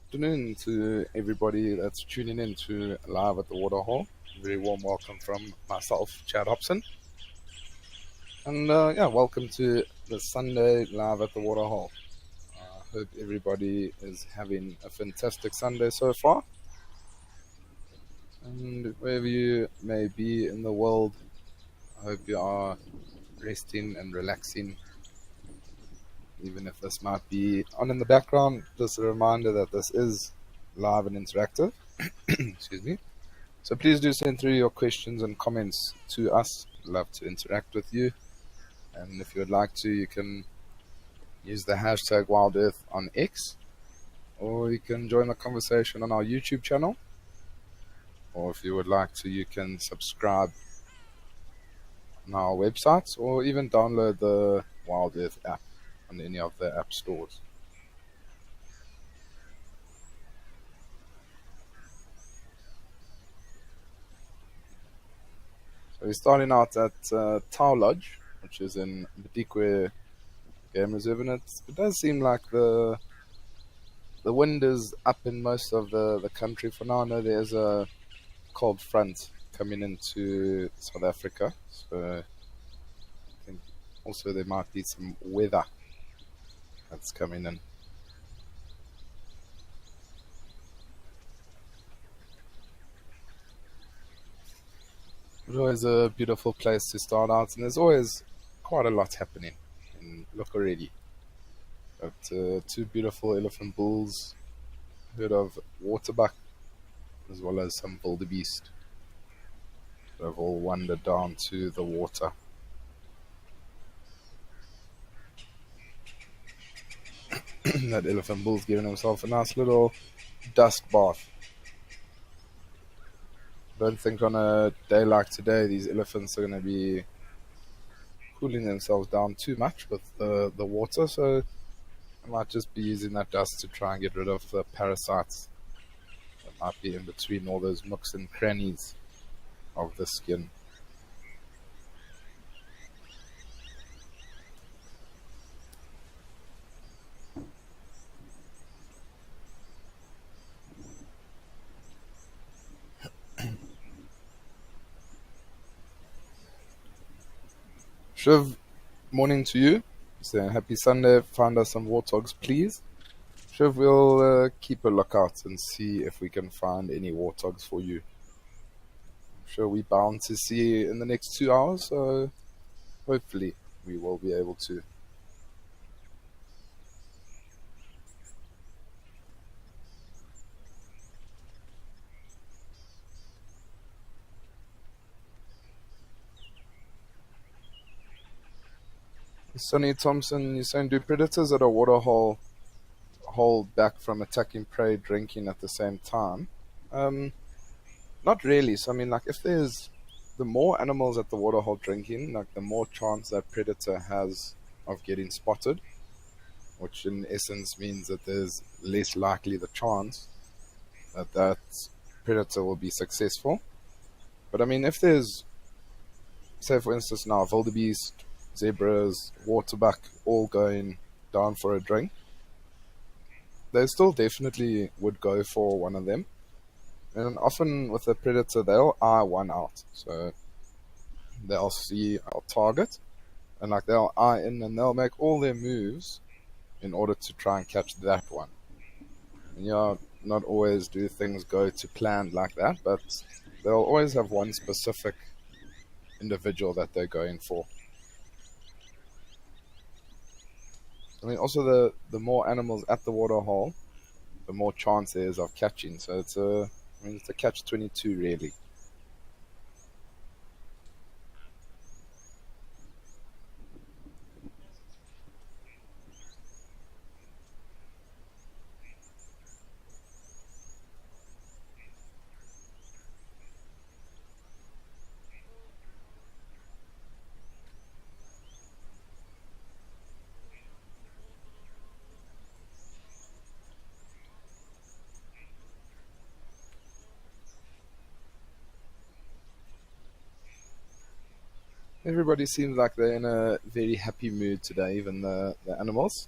afternoon to everybody that's tuning in to Live at the Waterhole. Very warm welcome from myself, Chad Hobson. And welcome to the Sunday Live at the Waterhole. I hope everybody is having a fantastic Sunday so far. And wherever you may be in the world, I hope you are resting and relaxing. Even if this might be on in the background, just a reminder that this is live and interactive. Excuse me. So please do send through your questions and comments to us. We'd love to interact with you. And if you would like to, you can use the hashtag WildEarth on X, or you can join the conversation on our YouTube channel. Or if you would like to, you can subscribe on our websites, or even download the WildEarth app on any of the app stores. So we're starting out at Tau Lodge, which is in Badikwe Game Reserve, and it does seem like the wind is up in most of the country for now. I know there's a cold front coming into South Africa, so I think also there might be some weather that's coming in. It's always a beautiful place to start out, and there's always quite a lot happening. And look already. Got two beautiful elephant bulls, herd of waterbuck, as well as some wildebeest that have all wandered down to the water. That elephant bull's giving himself a nice little dust bath. Don't think on a day like today these elephants are going to be cooling themselves down too much with the water, so I might just be using that dust to try and get rid of the parasites that might be in between all those nooks and crannies of the skin. Shiv, morning to you. Saying happy Sunday. Find us some warthogs, please. Shiv, we'll keep a lookout and see if we can find any warthogs for you. I'm sure we're bound to see in the next 2 hours, so hopefully we will be able to. Sonny Thompson, you're saying, do predators at a waterhole hold back from attacking prey drinking at the same time? Not really. So I mean, like, if there's the more animals at the waterhole drinking, like the more chance that predator has of getting spotted, which in essence means that there's less likely the chance that that predator will be successful. But I mean, if there's, say for instance now, wildebeest, zebras, waterbuck all going down for a drink, they still definitely would go for one of them. And often with a predator, they'll eye one out. So they'll see our target, and like they'll eye in, and they'll make all their moves in order to try and catch that one. And not always do things go to plan like that, but they'll always have one specific individual that they're going for. I mean, also the more animals at the waterhole, the more chance there is of catching. So it's a catch-22 really. Everybody seems like they're in a very happy mood today, even the animals.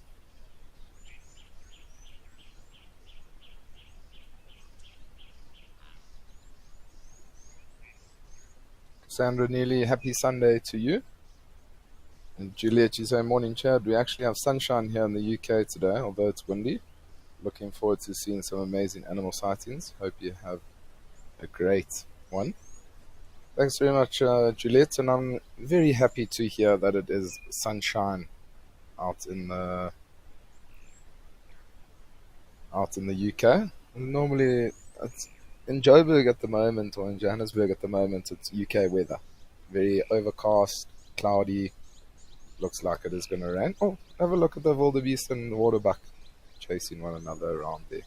Sandra Neely, happy Sunday to you. And Juliet, you say morning, Chad. We actually have sunshine here in the UK today, although it's windy. Looking forward to seeing some amazing animal sightings. Hope you have a great one. Thanks very much, Juliet. And I'm very happy to hear that it is sunshine out in the UK. Normally, it's in Joburg at the moment, or in Johannesburg at the moment, it's UK weather. Very overcast, cloudy. Looks like it is going to rain. Oh, have a look at the wildebeest and the waterbuck chasing one another around there.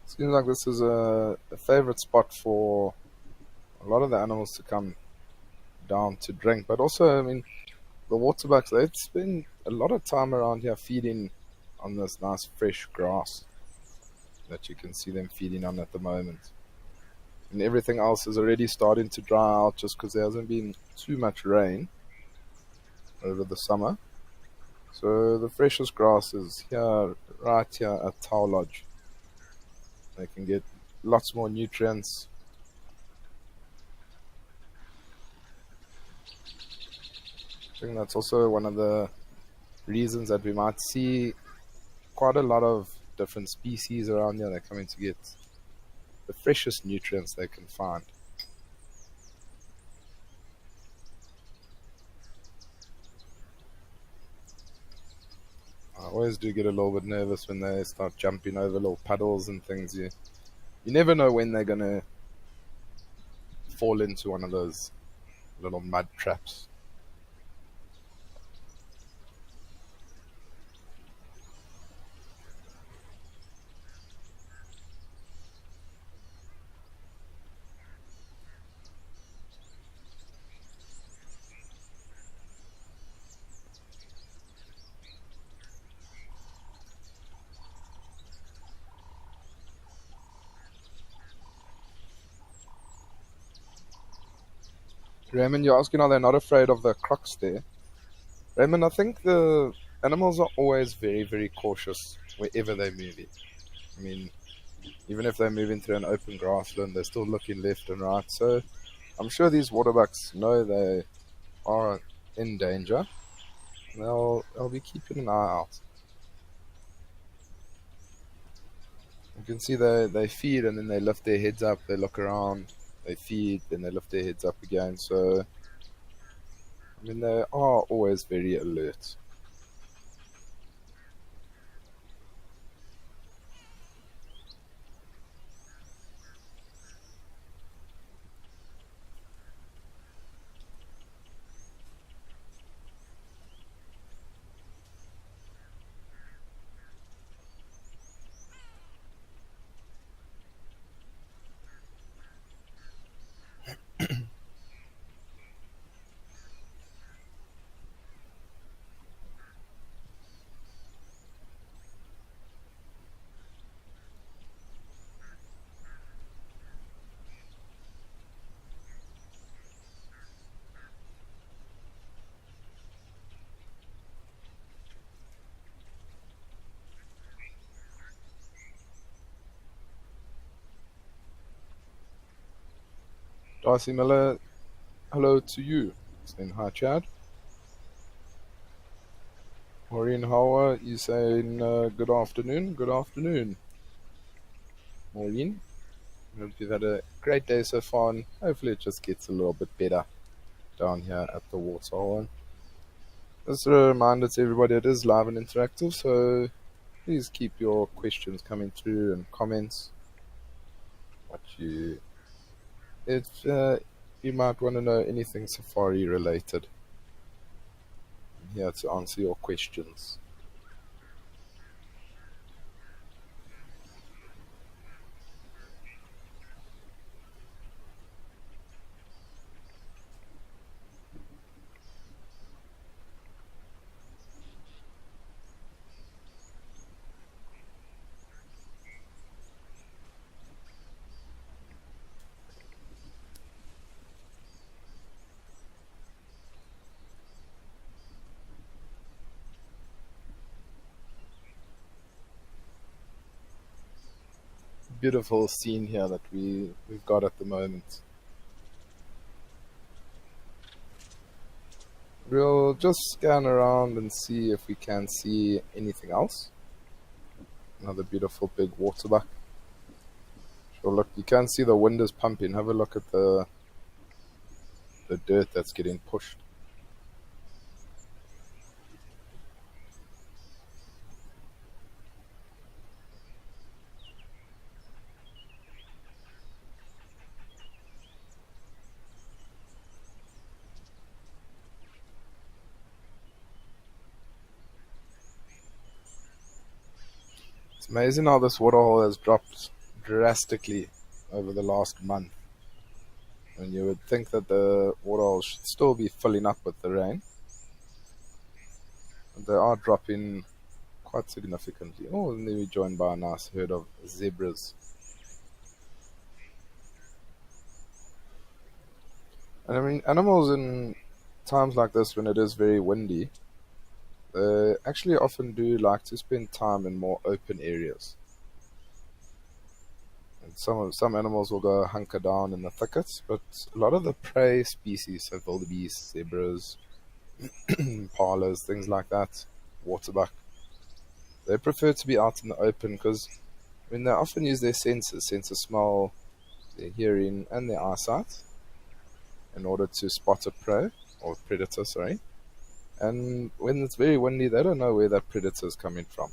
Seems like this is a favorite spot for a lot of the animals to come down to drink. But also, I mean, the waterbucks, they spend a lot of time around here feeding on this nice fresh grass that you can see them feeding on at the moment. And everything else is already starting to dry out just because there hasn't been too much rain over the summer. So the freshest grass is here, right here at Tau Lodge. They can get lots more nutrients. I think that's also one of the reasons that we might see quite a lot of different species around here. They're coming to get the freshest nutrients they can find. I always do get a little bit nervous when they start jumping over little puddles and things. You never know when they're going to fall into one of those little mud traps. Raymond, you're asking, are they not afraid of the crocs there? Raymond, I think the animals are always very, very cautious wherever they're moving. I mean, even if they're moving through an open grassland, they're still looking left and right. So I'm sure these waterbucks know they are in danger. They'll be keeping an eye out. You can see they feed and then they lift their heads up, they look around, they feed, then they lift their heads up again. So, I mean, they are always very alert. Darcy Miller, hello to you. Saying hi, Chad. Maureen, how are you saying good afternoon? Good afternoon, Maureen. Hope you've had a great day so far, and hopefully it just gets a little bit better down here at the Waterhole. Just a reminder to everybody, it is live and interactive, so please keep your questions coming through and comments. If you might want to know anything safari related, I'm here to answer your questions. beautiful scene here that we've got at the moment. We'll just scan around and see if we can see anything else. Another beautiful big waterbuck. Sure, look, you can see the wind is pumping. Have a look at the dirt that's getting pushed. It's amazing how this waterhole has dropped drastically over the last month. And you would think that the waterhole should still be filling up with the rain. And they are dropping quite significantly. Oh, and then we're joined by a nice herd of zebras. And I mean, animals in times like this when it is very windy, they actually often do like to spend time in more open areas. And some animals will go hunker down in the thickets, but a lot of the prey species, so wildebeest, zebras, impalas, things like that, waterbuck, they prefer to be out in the open because when they often use their senses, sense of smell, their hearing, and their eyesight in order to spot a prey or predator, sorry. And when it's very windy, they don't know where that predator is coming from.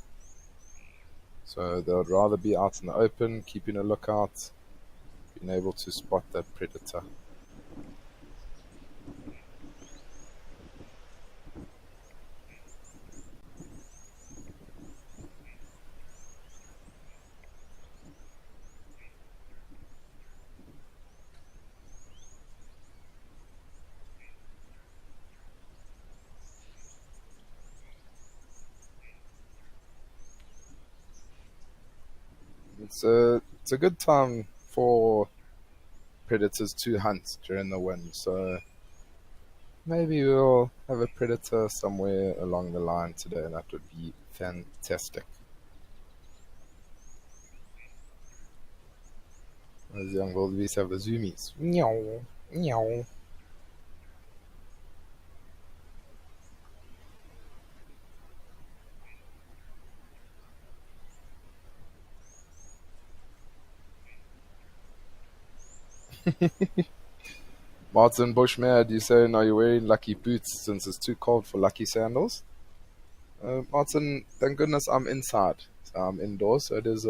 So they would rather be out in the open, keeping a lookout, being able to spot that predator. It's a good time for predators to hunt during the wind. So maybe we'll have a predator somewhere along the line today, and that would be fantastic. Those young wildebeest have the zoomies. Meow, meow. Martin Bushmad, you saying, are you wearing lucky boots since it's too cold for lucky sandals? Martin, thank goodness I'm inside. So I'm indoors, so it is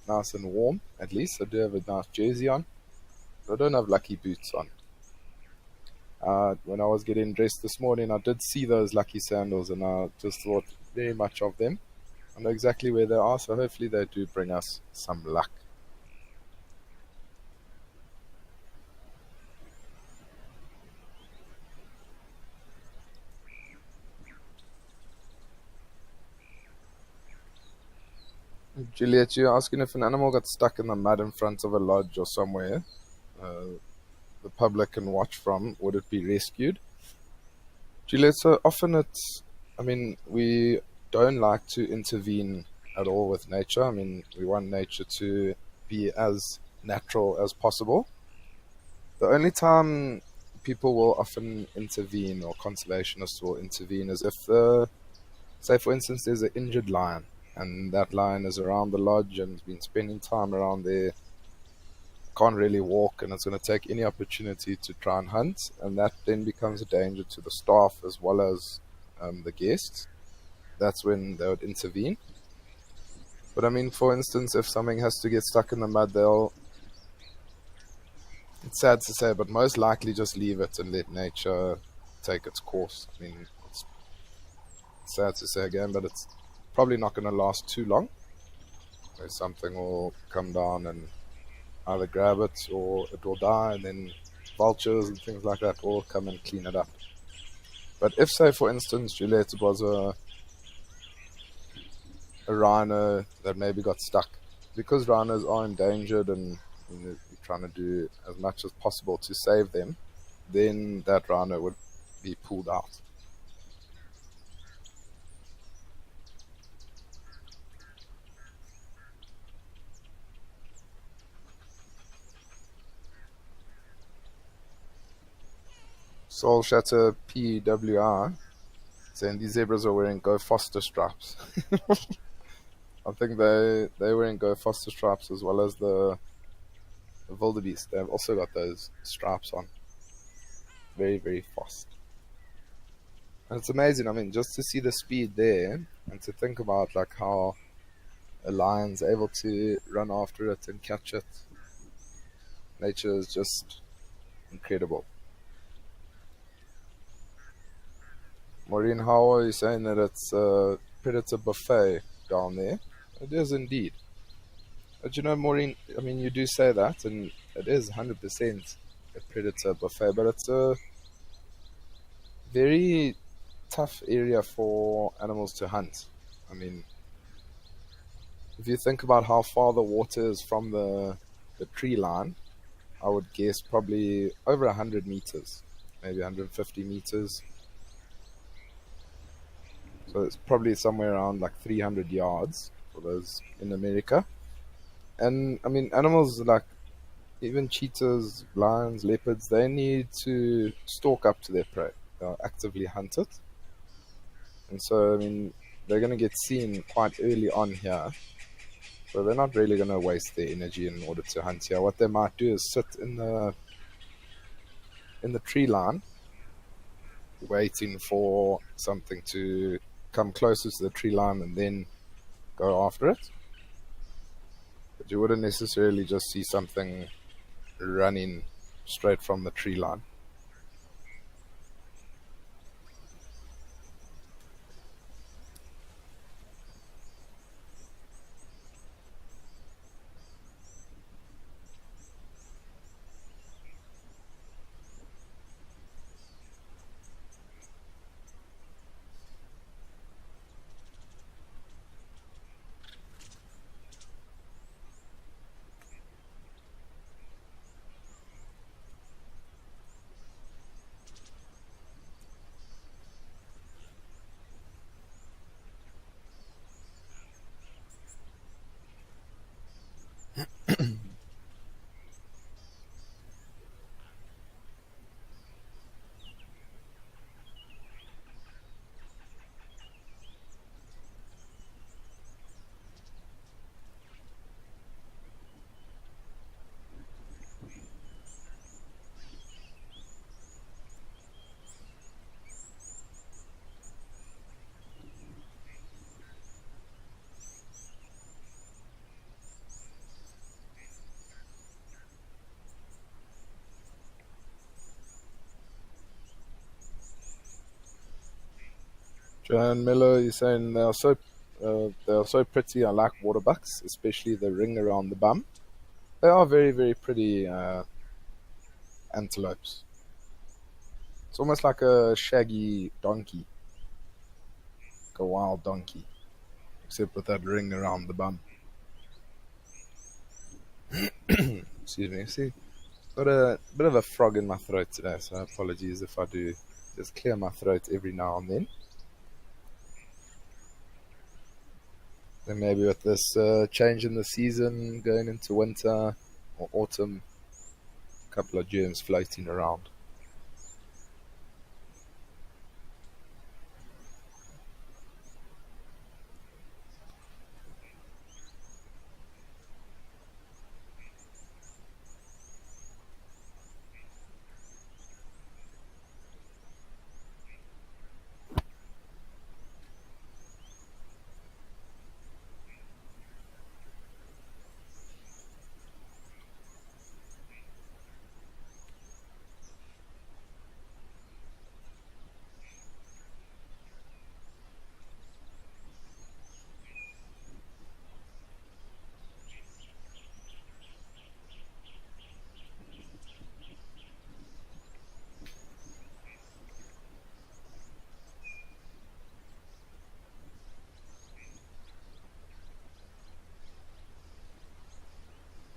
nice and warm, at least. I do have a nice jersey on. I don't have lucky boots on. When I was getting dressed this morning, I did see those lucky sandals and I just thought very much of them. I know exactly where they are, so hopefully they do bring us some luck. Juliet, you're asking if an animal got stuck in the mud in front of a lodge or somewhere uh, the public can watch from, would it be rescued? Juliet, so often I mean, we don't like to intervene at all with nature. I mean, we want nature to be as natural as possible. The only time people will often intervene or conservationists will intervene is if say for instance there's an injured lion and that lion is around the lodge and has been spending time around there, can't really walk, and it's going to take any opportunity to try and hunt, and that then becomes a danger to the staff as well as the guests. That's when they would intervene. But I mean, for instance, if something has to get stuck in the mud, they'll, it's sad to say, but most likely just leave it and let nature take its course. I mean, it's sad to say again, but it's probably not going to last too long. Something will come down and either grab it or it will die, and then vultures and things like that will come and clean it up. But if, say, for instance, Juliet, it was a rhino that maybe got stuck, because rhinos are endangered and you're trying to do as much as possible to save them, then that rhino would be pulled out. Soul Shatter PWI saying these zebras are wearing Go Foster stripes. I think they're wearing Go Foster stripes as well as the wildebeest. They've also got those stripes on. Very, very fast. And it's amazing, I mean, just to see the speed there and to think about like how a lion's able to run after it and catch it. Nature is just incredible. Maureen, how are you saying that it's a predator buffet down there? It is indeed. But you know, Maureen, I mean, you do say that, and it is 100% a predator buffet, but it's a very tough area for animals to hunt. I mean, if you think about how far the water is from the tree line, I would guess probably over 100 meters, maybe 150 meters. So it's probably somewhere around like 300 yards for those in America. And I mean, animals like even cheetahs, lions, leopards, they need to stalk up to their prey. They'll actively hunt it. And so, I mean, they're going to get seen quite early on here. So they're not really going to waste their energy in order to hunt here. What they might do is sit in the tree line, waiting for something to come closer to the tree line and then go after it. But you wouldn't necessarily just see something running straight from the tree line. Joanne Miller, you're saying they are so pretty. I like waterbucks, especially the ring around the bum. They are very, very pretty antelopes. It's almost like a shaggy donkey, like a wild donkey, except with that ring around the bum. Excuse me. See, got a bit of a frog in my throat today, so apologies if I do just clear my throat every now and then. Then maybe with this change in the season, going into winter or autumn, a couple of germs floating around.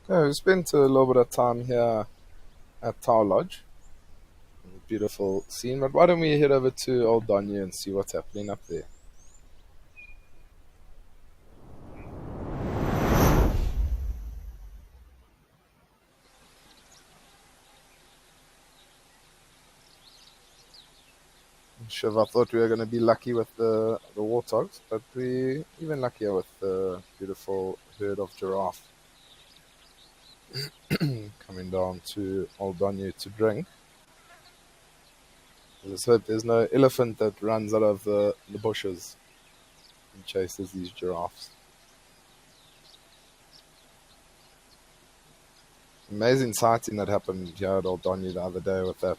Yeah, we spent a little bit of time here at Tower Lodge. Beautiful scene, but why don't we head over to Old Donya and see what's happening up there? Shiv, I thought we were going to be lucky with the warthogs, but we even luckier with the beautiful herd of giraffe coming down to Old Donyu to drink. Let's hope there's no elephant that runs out of the bushes and chases these giraffes. Amazing sighting that happened here at Old Donyu the other day with that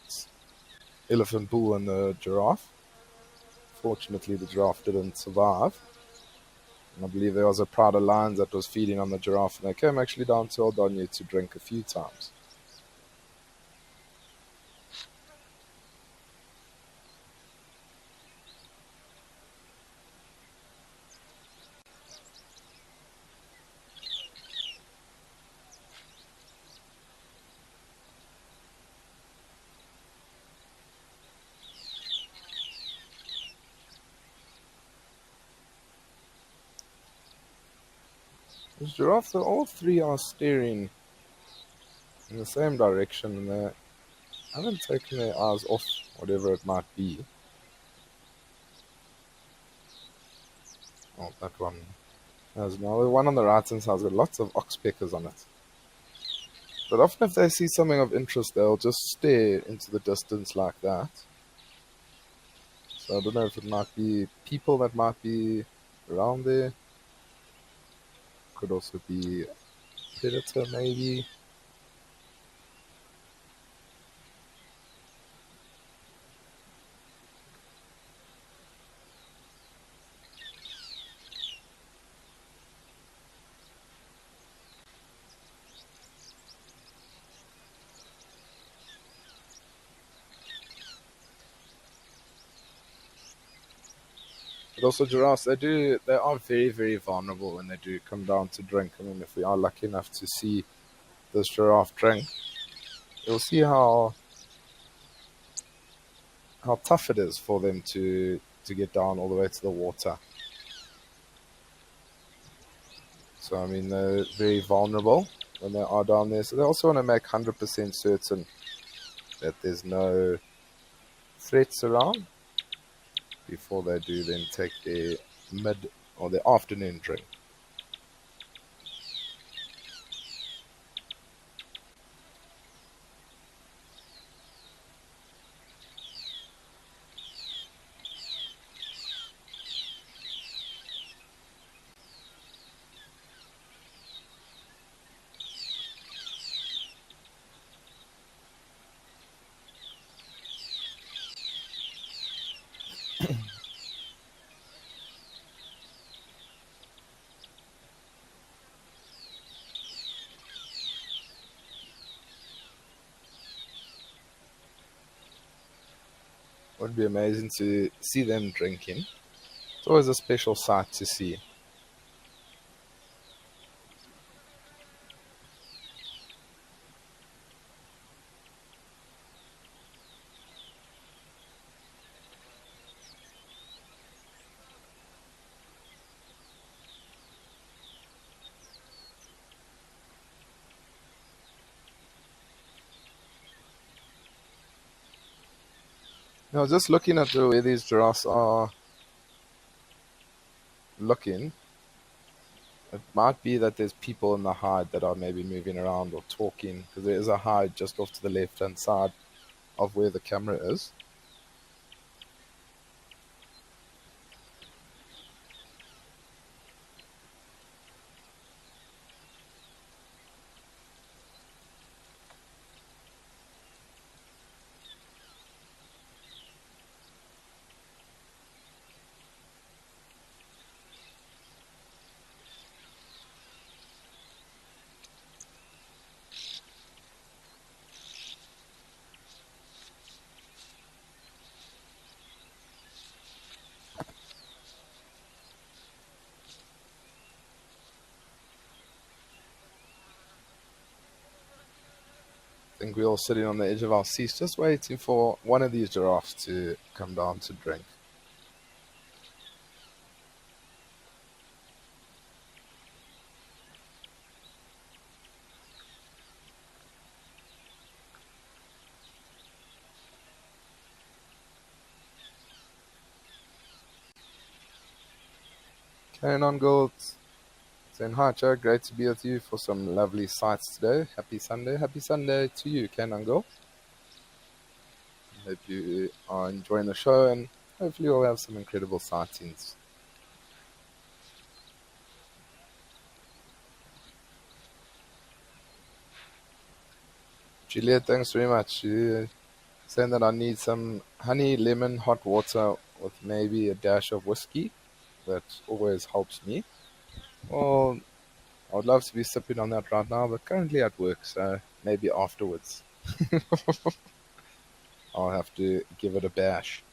elephant bull and the giraffe. Fortunately, the giraffe didn't survive. And I believe there was a pride of lions that was feeding on the giraffe, and they came actually down to Old Donyu to drink a few times. These giraffes, all three are staring in the same direction, and they haven't taken their eyes off whatever it might be. Oh, that one has now. The one on the right hand side has got lots of oxpeckers on it. But often if they see something of interest, they'll just stare into the distance like that. So I don't know if it might be people that might be around there. Could also be a predator, maybe. But also giraffes, they are very, very vulnerable when they do come down to drink. I mean, if we are lucky enough to see this giraffe drink, you'll see how tough it is for them to get down all the way to the water. So I mean, they're very vulnerable when they are down there. So they also want to make 100% certain that there's no threats around before they do then take their mid or their afternoon drink. Would be amazing to see them drinking. It's always a special sight to see. Now, just looking at the way these giraffes are looking, it might be that there's people in the hide that are maybe moving around or talking, because there is a hide just off to the left-hand side of where the camera is. I think we're all sitting on the edge of our seats just waiting for one of these giraffes to come down to drink. And on Gold saying hi, Joe. Great to be with you for some lovely sights today. Happy Sunday. Happy Sunday to you, Canon Gold. Hope you are enjoying the show and hopefully you'll have some incredible sightings. Juliet, thanks very much. You saying that I need some honey, lemon, hot water with maybe a dash of whiskey. That always helps me. Well, I would love to be sipping on that right now, but currently at work, so maybe afterwards. I'll have to give it a bash.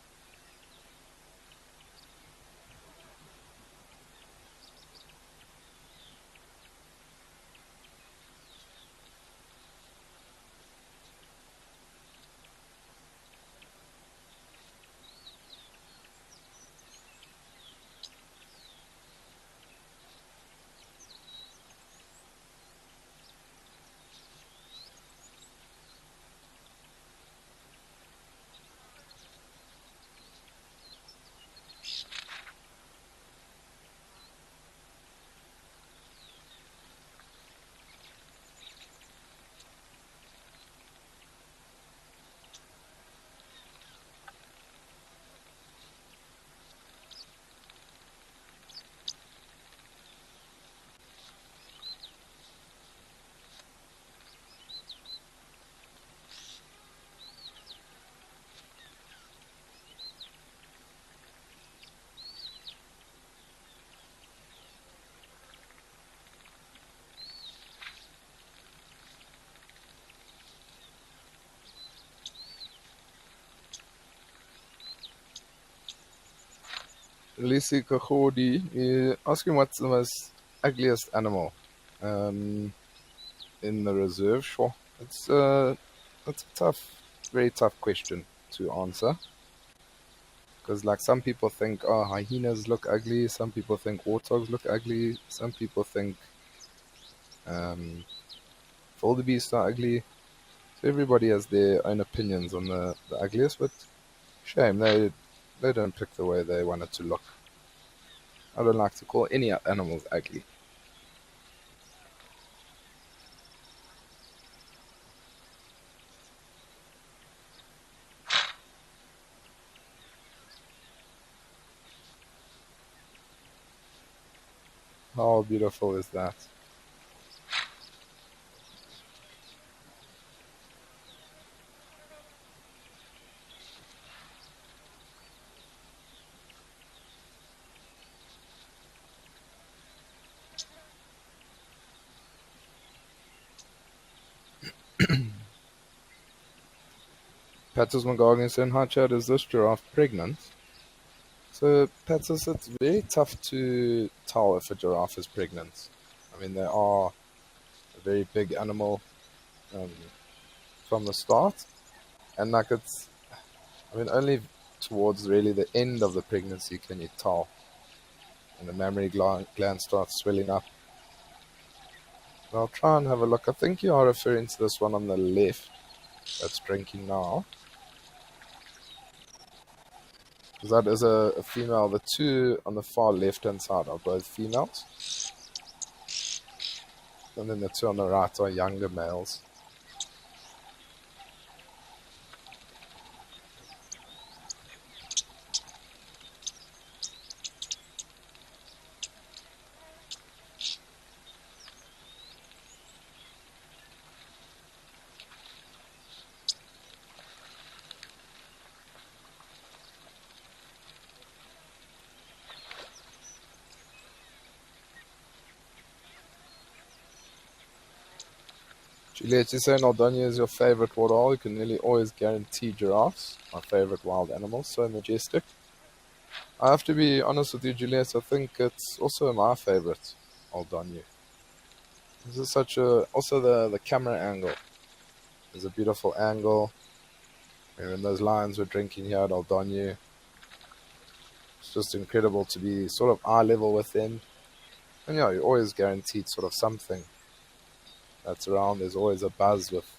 Lisi Kahodi, you asking what's the most ugliest animal in the reserve? Sure. It's a very tough question to answer. Because like some people think, oh, hyenas look ugly. Some people think warthogs look ugly. Some people think um, wildebeests are ugly. So everybody has their own opinions on the ugliest, but shame they don't pick the way they want it to look. I don't like to call any animals ugly. How beautiful is that? Patsos McGargan saying, hi Chad, is this giraffe pregnant? So, Patsos, it's very tough to tell if a giraffe is pregnant. I mean, they are a very big animal um, from the start. And like I mean, only towards really the end of the pregnancy can you tell. And the mammary gland starts swelling up. I'll try and have a look. I think you are referring to this one on the left that's drinking now. Because that is a female. The two on the far left-hand side are both females. And then the two on the right are younger males. Juliet, you're saying Aldania is your favorite waterhole. You can nearly always guarantee giraffes. My favorite wild animal. So majestic. I have to be honest with you, Juliet. I think it's also my favorite Aldania. This is such a... Also the camera angle is a beautiful angle. And when those lions were drinking here at Aldania, it's just incredible to be sort of eye level with them. And yeah, you're always guaranteed sort of something that's around. There's always a buzz with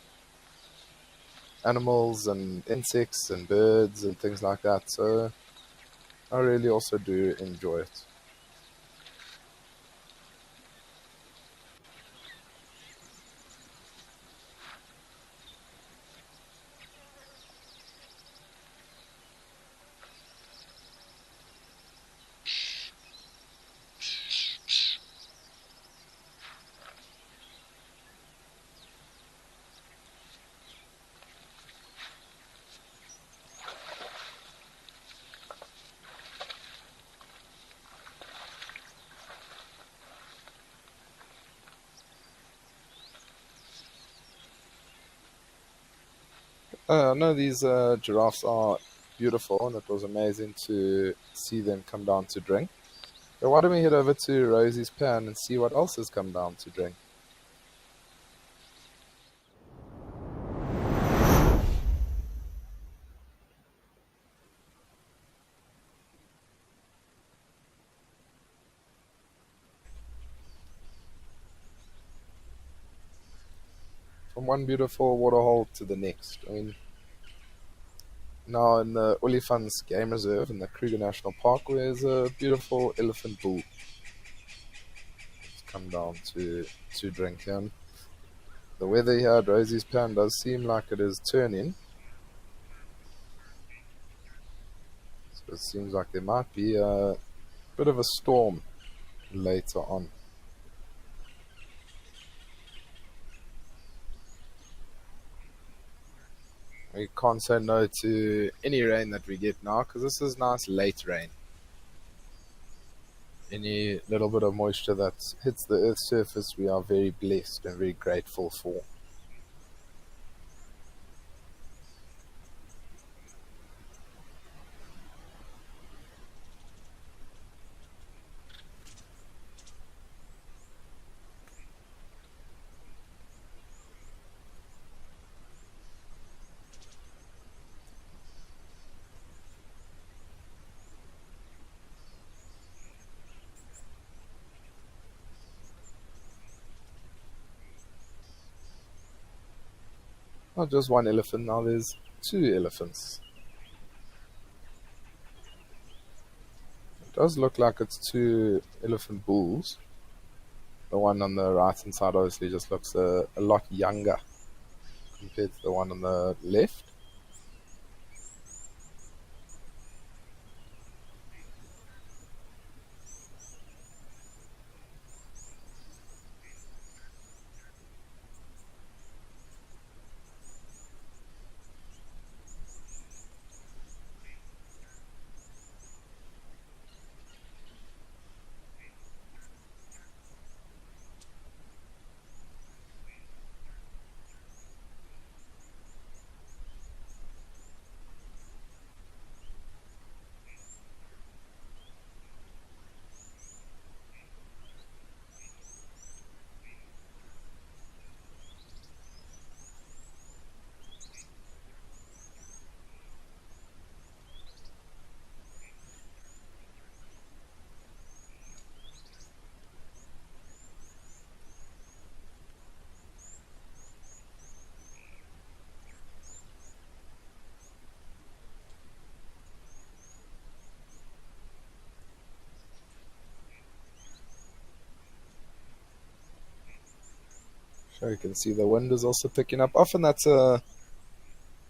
animals and insects and birds and things like that. So I really also do enjoy it. I know these giraffes are beautiful, and it was amazing to see them come down to drink. But why don't we head over to Rosie's pan and see what else has come down to drink? From one beautiful waterhole to the next. I mean, now in the Olifants Game Reserve in the Kruger National Park, there's a beautiful elephant bull. It's come down to drink here. And the weather here at Rosie's Pan does seem like it is turning. So it seems like there might be a bit of a storm later on. We can't say no to any rain that we get now because this is nice late rain. Any little bit of moisture that hits the earth's surface, we are very blessed and very grateful for. Not just one elephant, now there's two elephants. It does look like it's two elephant bulls. The one on the right hand side obviously just looks a lot younger compared to the one on the left. So you can see the wind is also picking up. Often that's the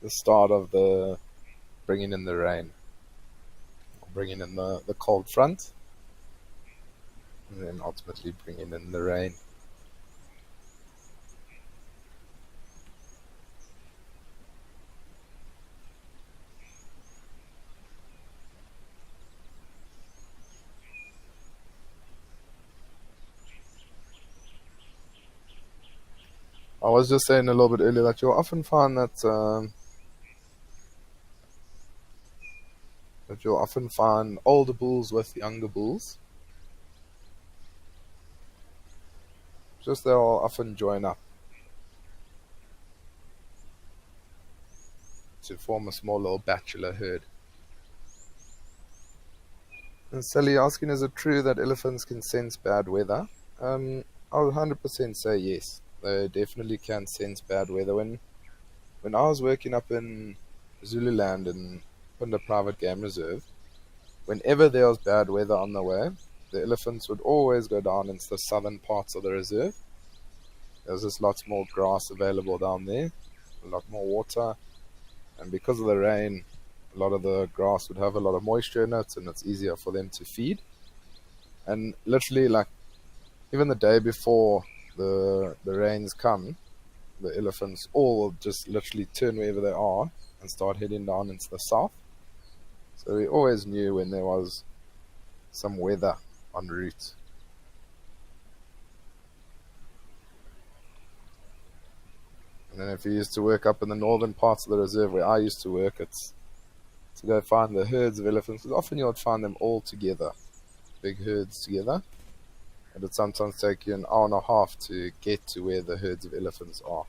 start of the bringing in the rain, bringing in the cold front, and then ultimately bringing in the rain. I was just saying a little bit earlier that you'll often find that you'll often find older bulls with younger bulls. Just they'll often join up to form a small little bachelor herd. And Sally asking, is it true that elephants can sense bad weather? I would 100% say yes. They definitely can sense bad weather. When I was working up in Zululand in Punda Private Game Reserve, whenever there was bad weather on the way, the elephants would always go down into the southern parts of the reserve. There was just lots more grass available down there, a lot more water, and because of the rain, a lot of the grass would have a lot of moisture in it, and it's easier for them to feed. And literally, like even the day before the rains come, the elephants all just literally turn wherever they are and start heading down into the south. So we always knew when there was some weather en route. And And if you used to work up in the northern parts of the reserve where I used to work, it's to go find the herds of elephants. Because often you would find them all together, big herds together. It would sometimes take you an hour and a half to get to where the herds of elephants are.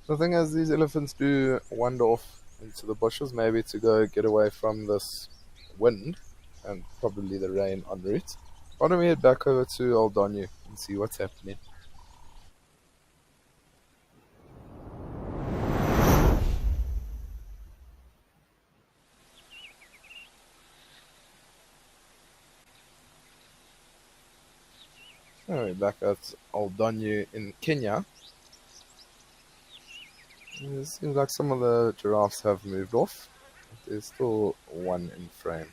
The thing is, these elephants do wander off into the bushes, maybe to go get away from this wind and probably the rain en route. Why don't we head back over to Old Donyu and see what's happening? So we're back at Old Donyu in Kenya. It seems like some of the giraffes have moved off, but there's still one in frame.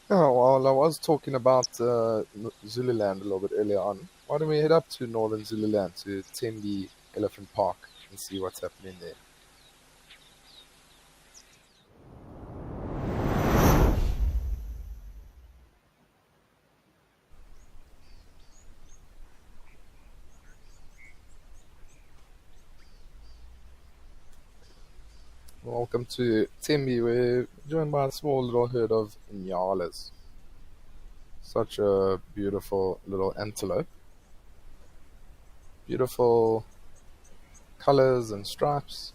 Oh, well, I was talking about Zululand a little bit earlier on. Why don't we head up to northern Zululand to Tembe Elephant Park and see what's happening there? Welcome to Tembe. We're joined by a small little herd of nyalas. Such a beautiful little antelope. Beautiful colors and stripes.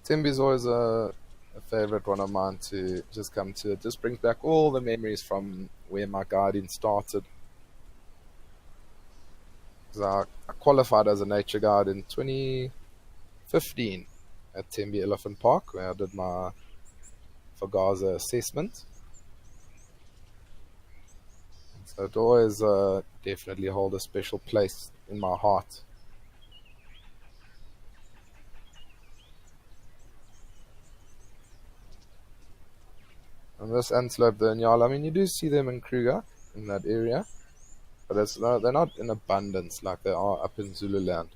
Tembe is always a favorite one of mine to just come to. It just brings back all the memories from where my guiding started. 'Cause I qualified as a nature guide in 2015 at Tembe Elephant Park, where I did my Fagaza assessment. So it always definitely hold a special place in my heart. And this antelope, the nyala, I mean, you do see them in Kruger, in that area, but they're not in abundance like they are up in Zululand.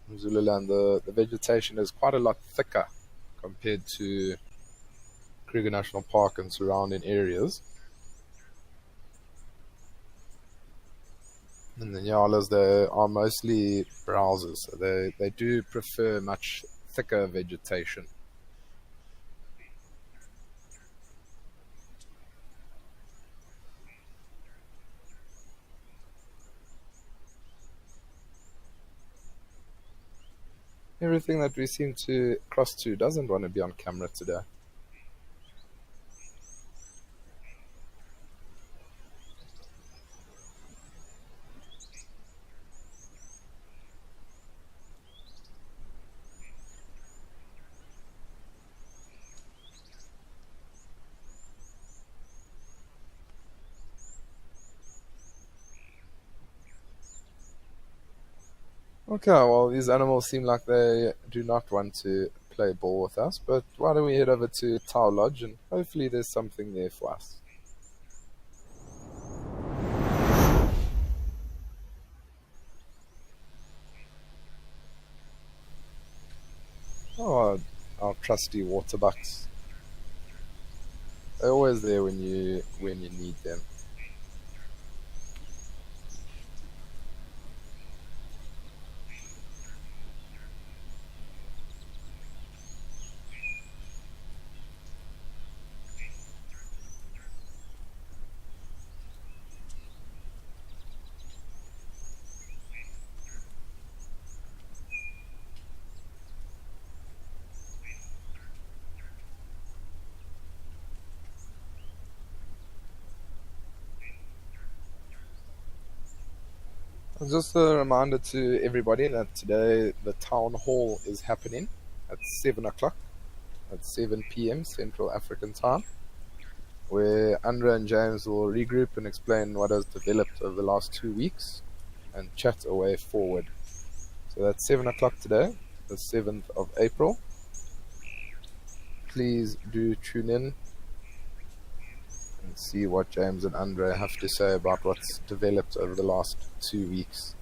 In Zululand, the vegetation is quite a lot thicker compared to Kruger National Park and surrounding areas. And the nyalas, they are mostly browsers, so they do prefer much thicker vegetation. Everything that we seem to cross to doesn't want to be on camera today. Okay, well, these animals seem like they do not want to play ball with us, but why don't we head over to Tau Lodge and hopefully there's something there for us. Oh, our trusty water bucks. They're always there when you need them. And just a reminder to everybody that today the town hall is happening at 7 o'clock, at 7 p.m. Central African time, where Andrea and James will regroup and explain what has developed over the last 2 weeks and chat a way forward. So that's 7 o'clock today, the 7th of April. Please do tune in and see what James and Andrea have to say about what's developed over the last 2 weeks.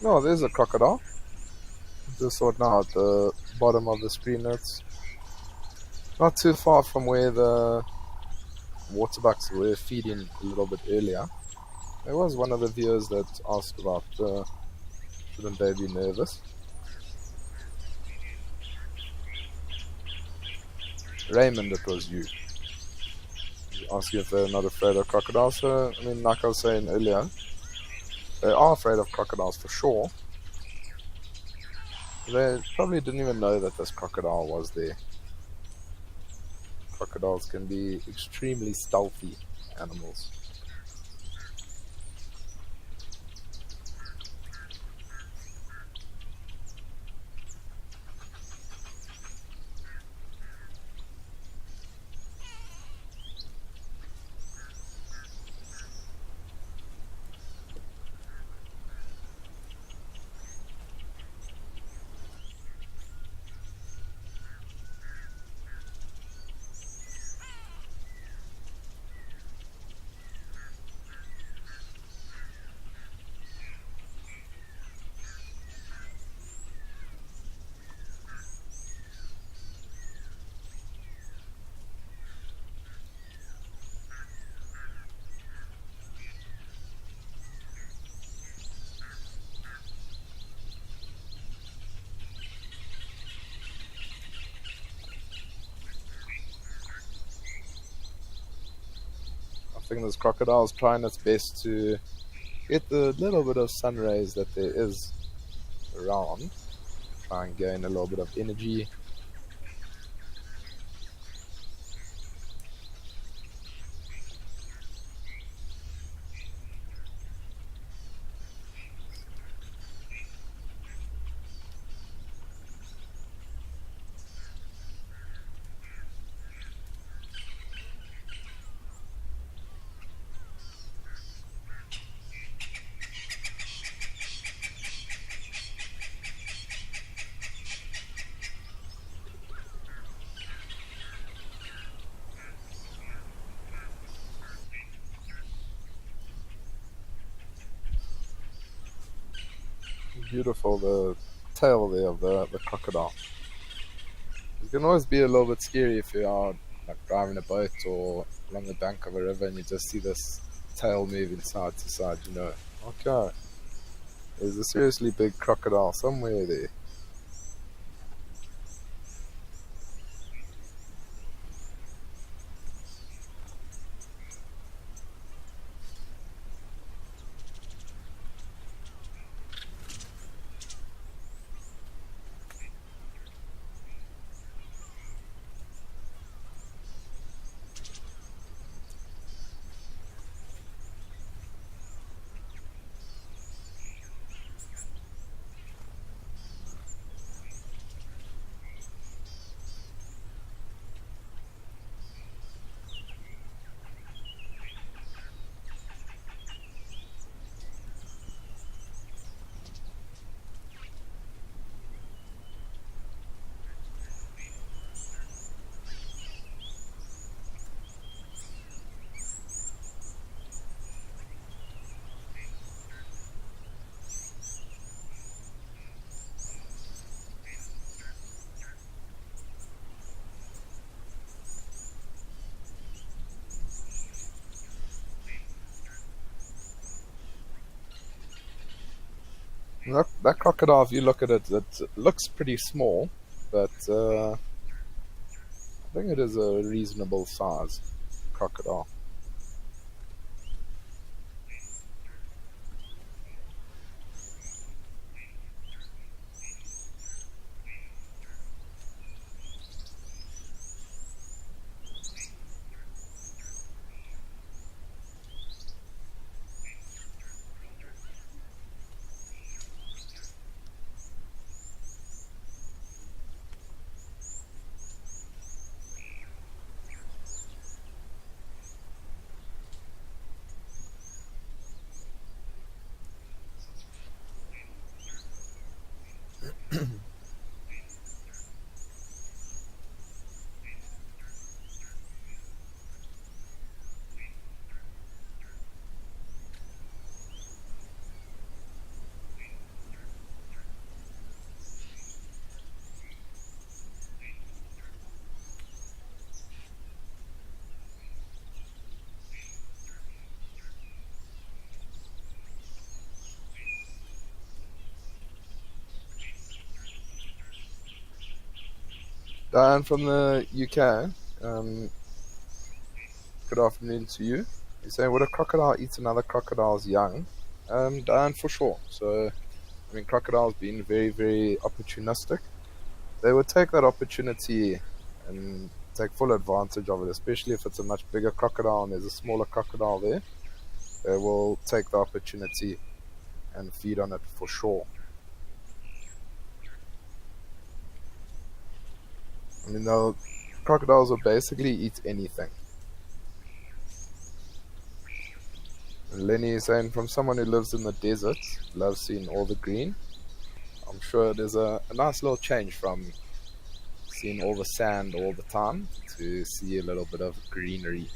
Oh, there's a crocodile. Just saw it now at the bottom of the screen. It's not too far from where the waterbucks were feeding a little bit earlier. There was one of the viewers that asked about shouldn't they be nervous? Raymond, it was you. Asking if they're not afraid of crocodiles. So, I mean, like I was saying earlier, they are afraid of crocodiles for sure. They probably didn't even know that this crocodile was there. Crocodiles can be extremely stealthy animals. think this crocodile is trying its best to get the little bit of sun rays that there is around. Try and gain a little bit of energy. Beautiful, the tail there of the crocodile. It can always be a little bit scary if you are like driving a boat or along the bank of a river and you just see this tail moving side to side, you know. Okay, there's a seriously big crocodile somewhere there. That crocodile, if you look at it, it looks pretty small, but I think it is a reasonable size crocodile. Diane from the UK, good afternoon to you. You say, would a crocodile eat another crocodile's young? Diane, for sure. So, I mean, crocodiles being very, very opportunistic. They would take that opportunity and take full advantage of it, especially if it's a much bigger crocodile and there's a smaller crocodile there. They will take the opportunity and feed on it for sure. I mean, crocodiles will basically eat anything. And Lenny is saying, from someone who lives in the desert, loves seeing all the green. I'm sure there's a nice little change from seeing all the sand all the time to see a little bit of greenery.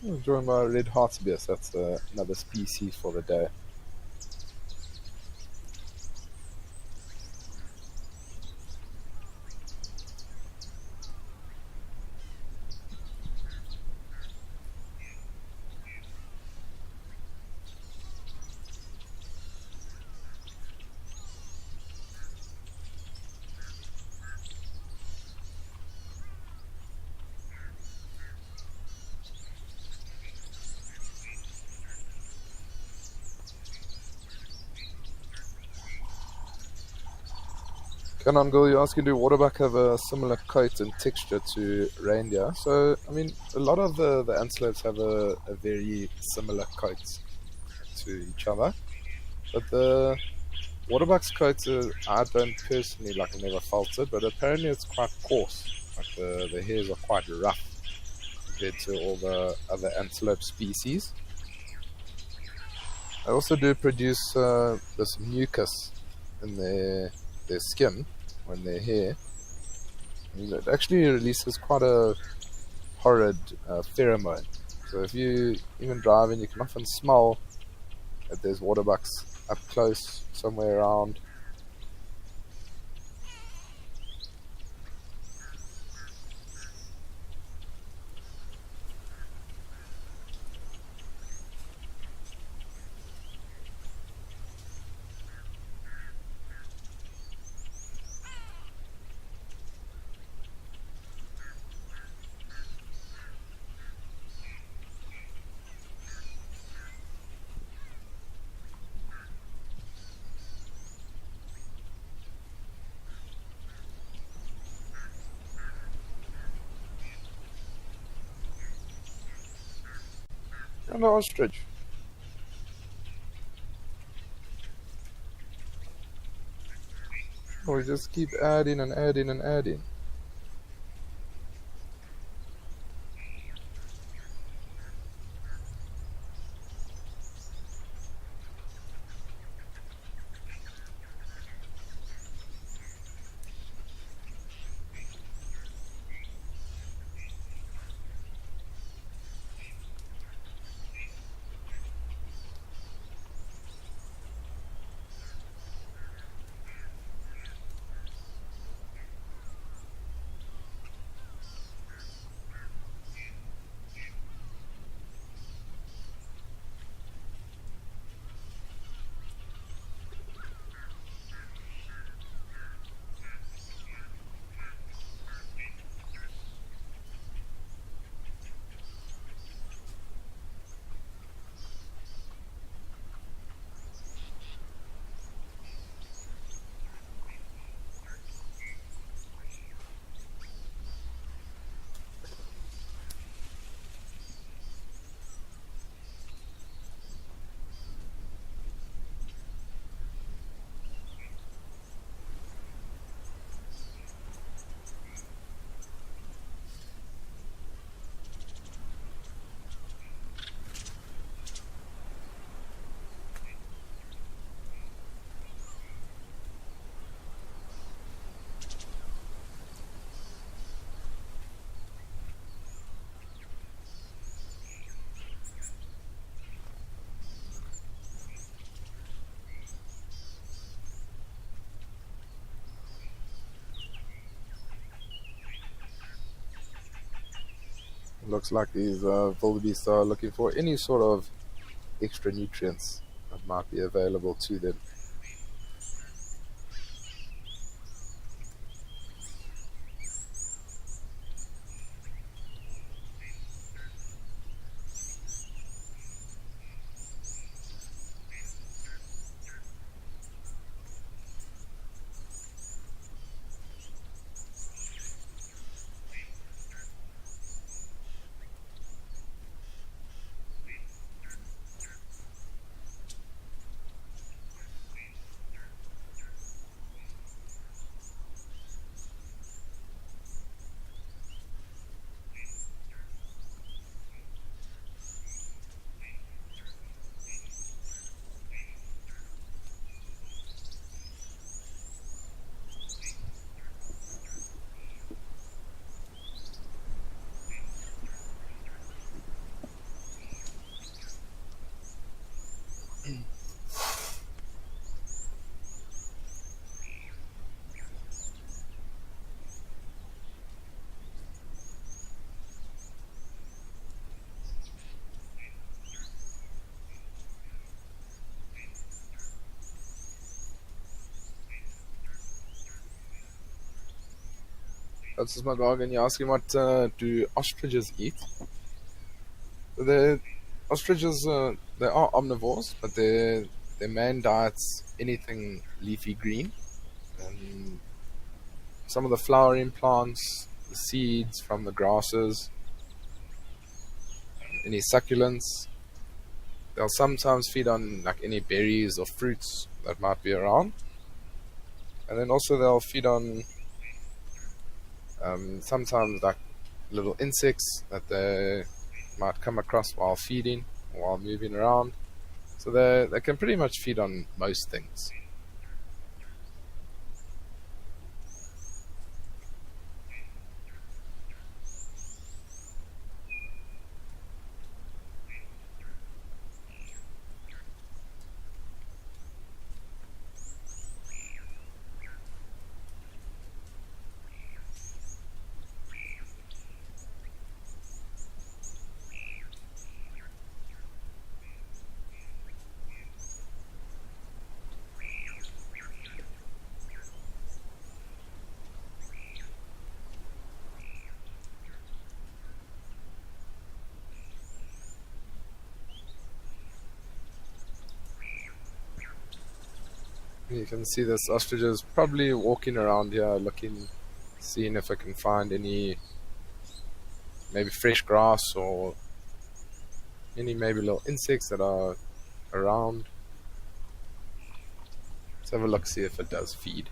Joined by red hartebeest. That's another species for the day. Kanangul, you're asking, do waterbuck have a similar coat and texture to reindeer? So, I mean, a lot of the antelopes have a very similar coat to each other. But the waterbuck's coat, I don't personally, like, I've never felt it, but apparently it's quite coarse. Like, the hairs are quite rough compared to all the other antelope species. They also do produce this mucus in their skin when they're here. And it actually releases quite a horrid pheromone. So if you even driving, you can often smell that there's waterbucks up close somewhere around. And the ostrich. We just keep adding and adding and adding. It looks like these wildebeest are looking for any sort of extra nutrients that might be available to them. That's just my dog, and you're asking what do ostriches eat? The ostriches, they are omnivores, but their main diet's anything leafy green. And some of the flowering plants, the seeds from the grasses, any succulents. They'll sometimes feed on like any berries or fruits that might be around, and then also they'll feed on sometimes like little insects that they might come across while feeding or while moving around. So they can pretty much feed on most things. You can see this ostrich is probably walking around here looking, seeing if I can find any maybe fresh grass or any maybe little insects that are around. Let's have a look, see if it does feed.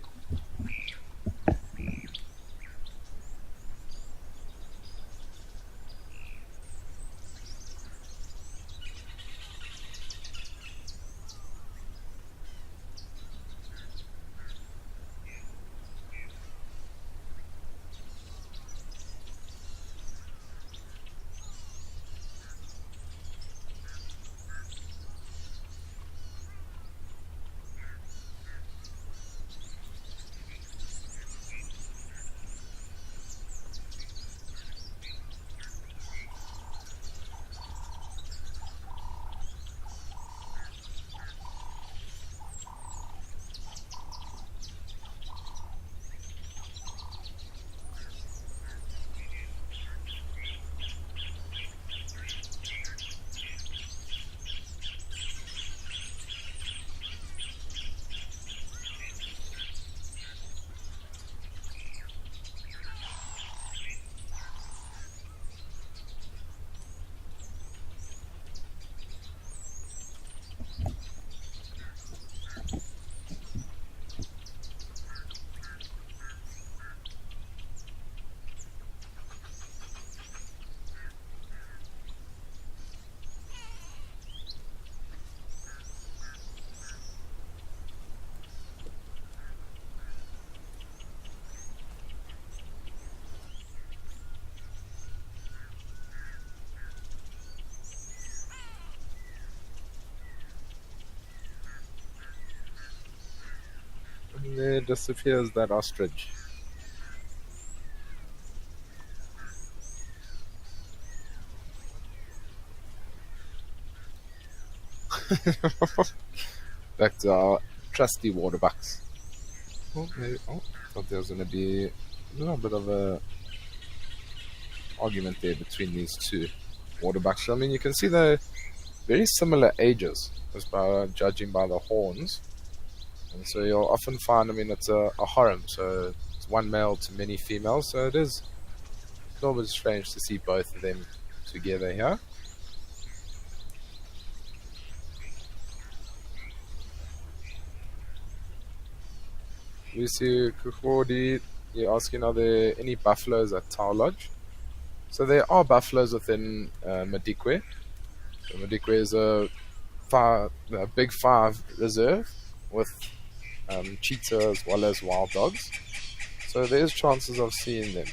And there disappears that ostrich. Back to our trusty water bucks. Oh, maybe. Oh, thought there was going to be a little bit of a argument there between these two water bucks. I mean, you can see they're very similar ages, just by judging by the horns. And so you'll often find, I mean, it's a harem, so it's one male to many females. So it is a little bit strange to see both of them together here. Lucy Kuhodi, you're asking, are there any buffaloes at Tau Lodge? So there are buffaloes within Madikwe. So Madikwe is a big 5 reserve with cheetah as well as wild dogs. So there's chances of seeing them.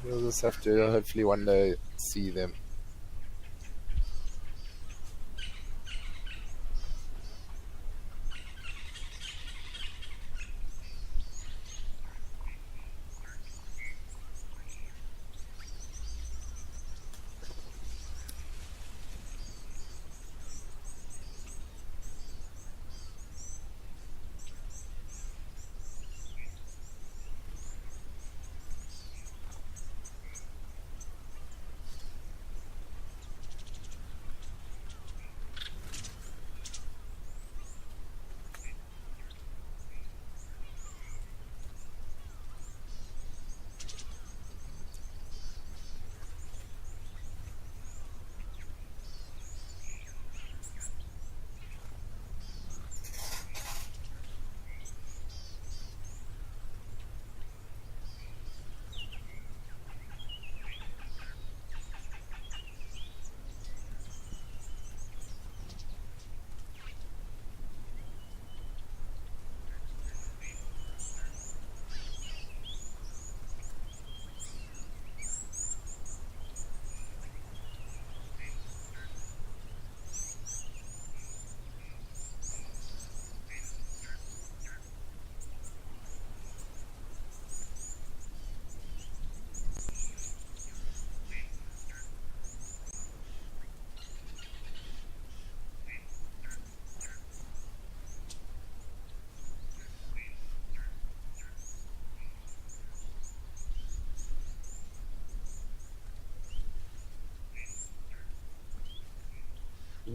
We'll just have to hopefully one day see them.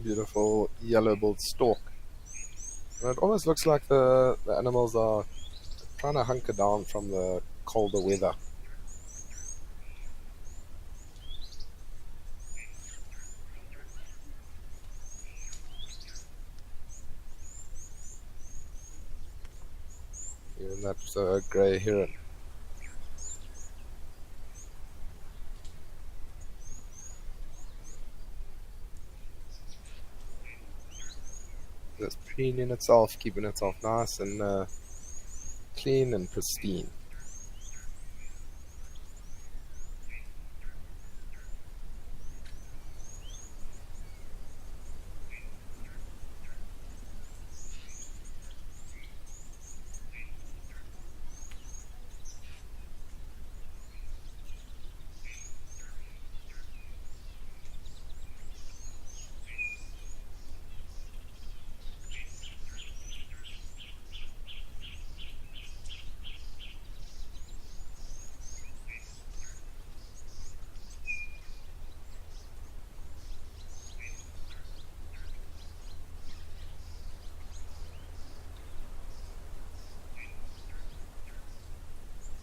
beautiful yellow-billed stork. And it almost looks like the animals are trying to hunker down from the colder weather. Even that grey heron. It's preening itself, keeping itself nice and clean and pristine.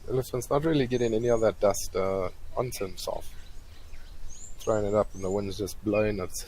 The elephant's not really getting any of that dust onto himself. Throwing it up and the wind's just blowing it.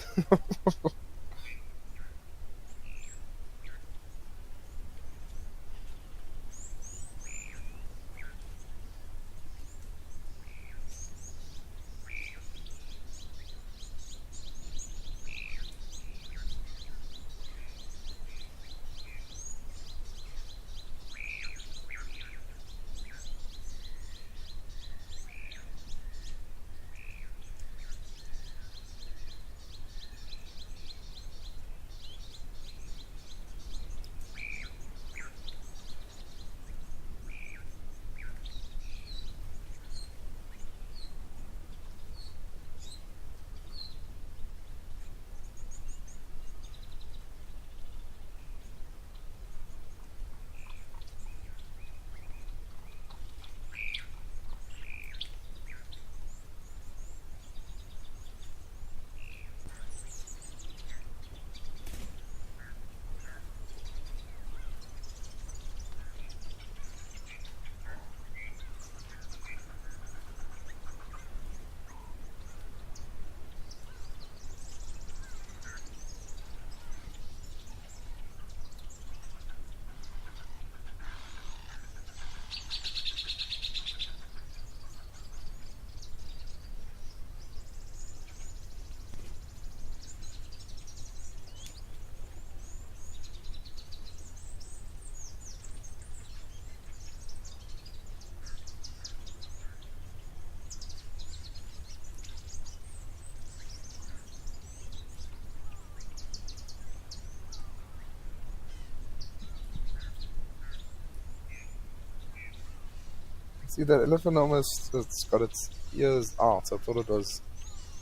See, that elephant almost it's got its ears out. I thought it was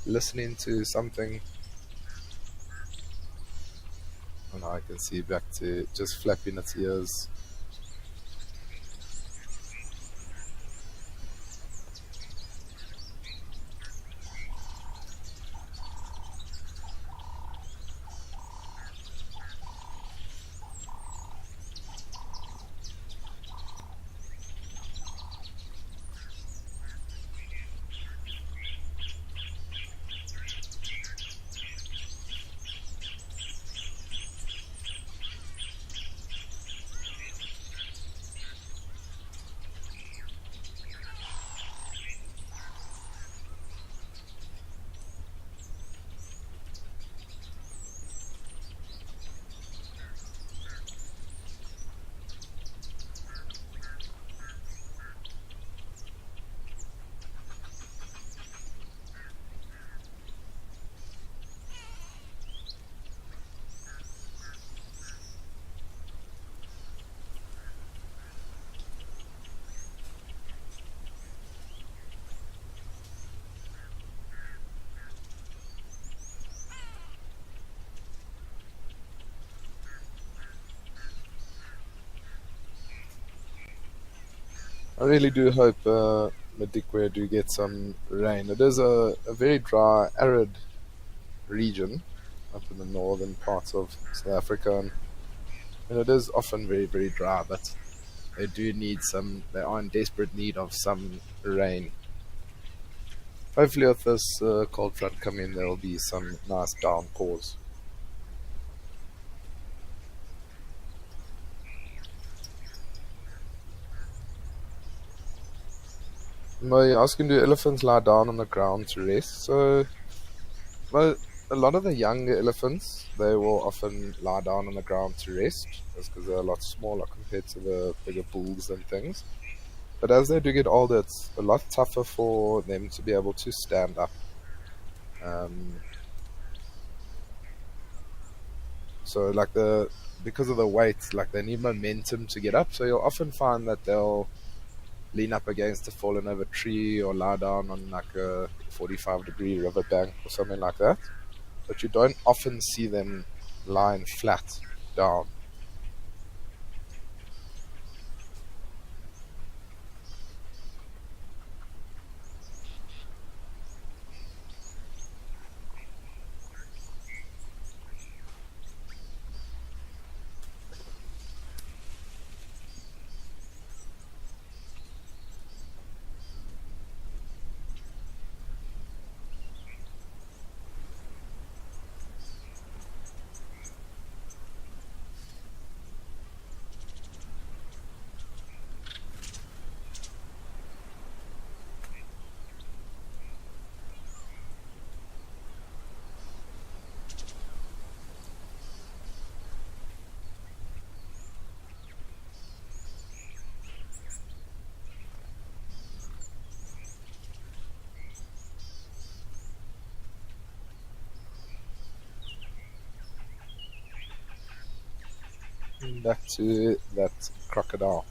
listening to something. And now I can see back to just flapping its ears. I really do hope Madikwe do get some rain. It is a very dry, arid region, up in the northern parts of South Africa, and it is often very, very dry, but they do need some, they are in desperate need of some rain. Hopefully, with this cold front coming, there will be some nice downpours. But you're asking, do elephants lie down on the ground to rest? So, well, a lot of the younger elephants, they will often lie down on the ground to rest, just because they're a lot smaller compared to the bigger bulls and things. But as they do get older, it's a lot tougher for them to be able to stand up. Um, so, like because of the weight, like they need momentum to get up. So you'll often find that they'll lean up against a fallen over tree or lie down on like a 45-degree riverbank or something like that. But you don't often see them lying flat down. Back to that crocodile.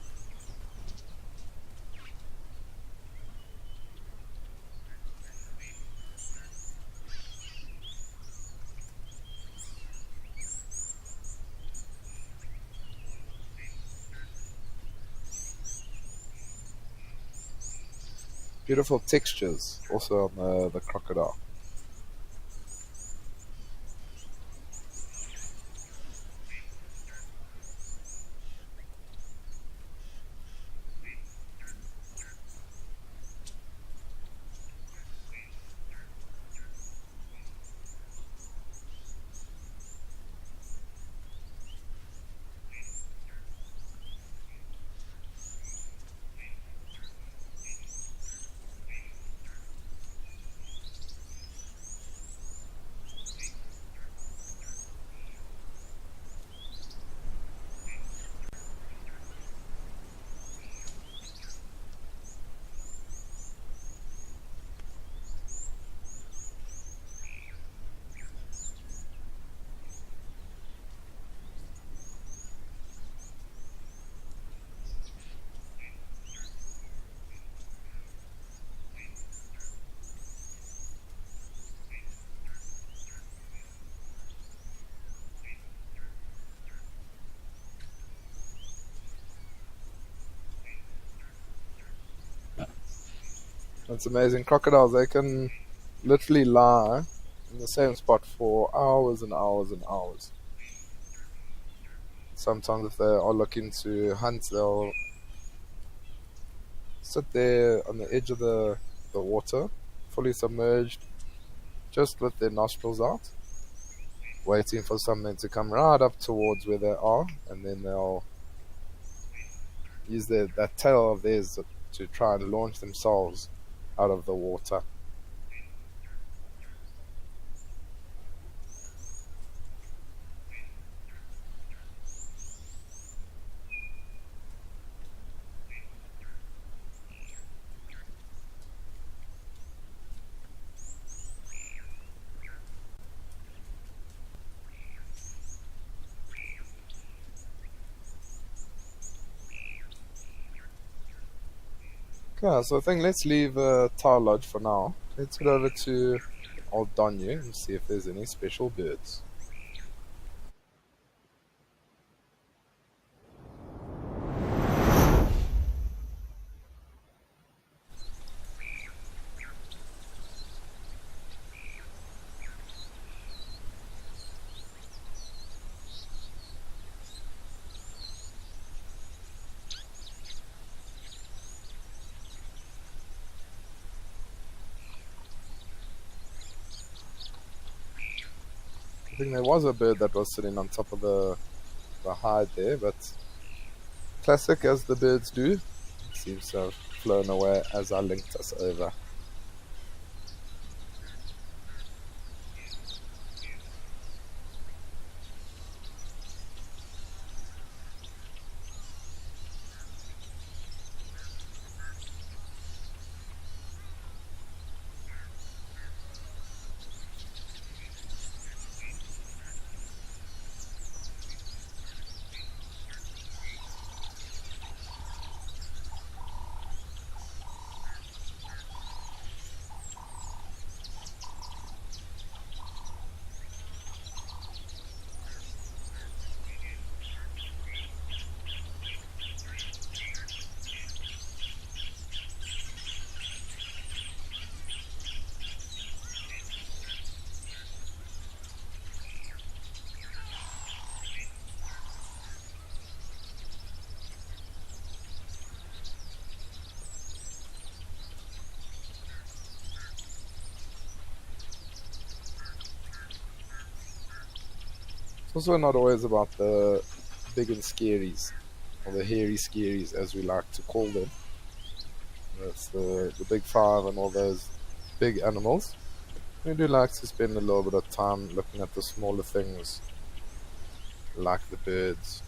Beautiful textures also on the crocodile. That's amazing. Crocodiles, they can literally lie in the same spot for hours and hours and hours. Sometimes, if they are looking to hunt, they'll sit there on the edge of the water, fully submerged, just with their nostrils out, waiting for something to come right up towards where they are, and then they'll use that tail of theirs to try and launch themselves out of the water. Okay, so I think let's leave Tower Lodge for now. Let's head over to Old Donyu and see if there's any special birds. I think there was a bird that was sitting on top of the hide there, but classic as the birds do, it seems to have flown away as I linked us over. It's also not always about the big and scaries, or the hairy scaries as we like to call them. That's the big five and all those big animals. We do like to spend a little bit of time looking at the smaller things, like the birds.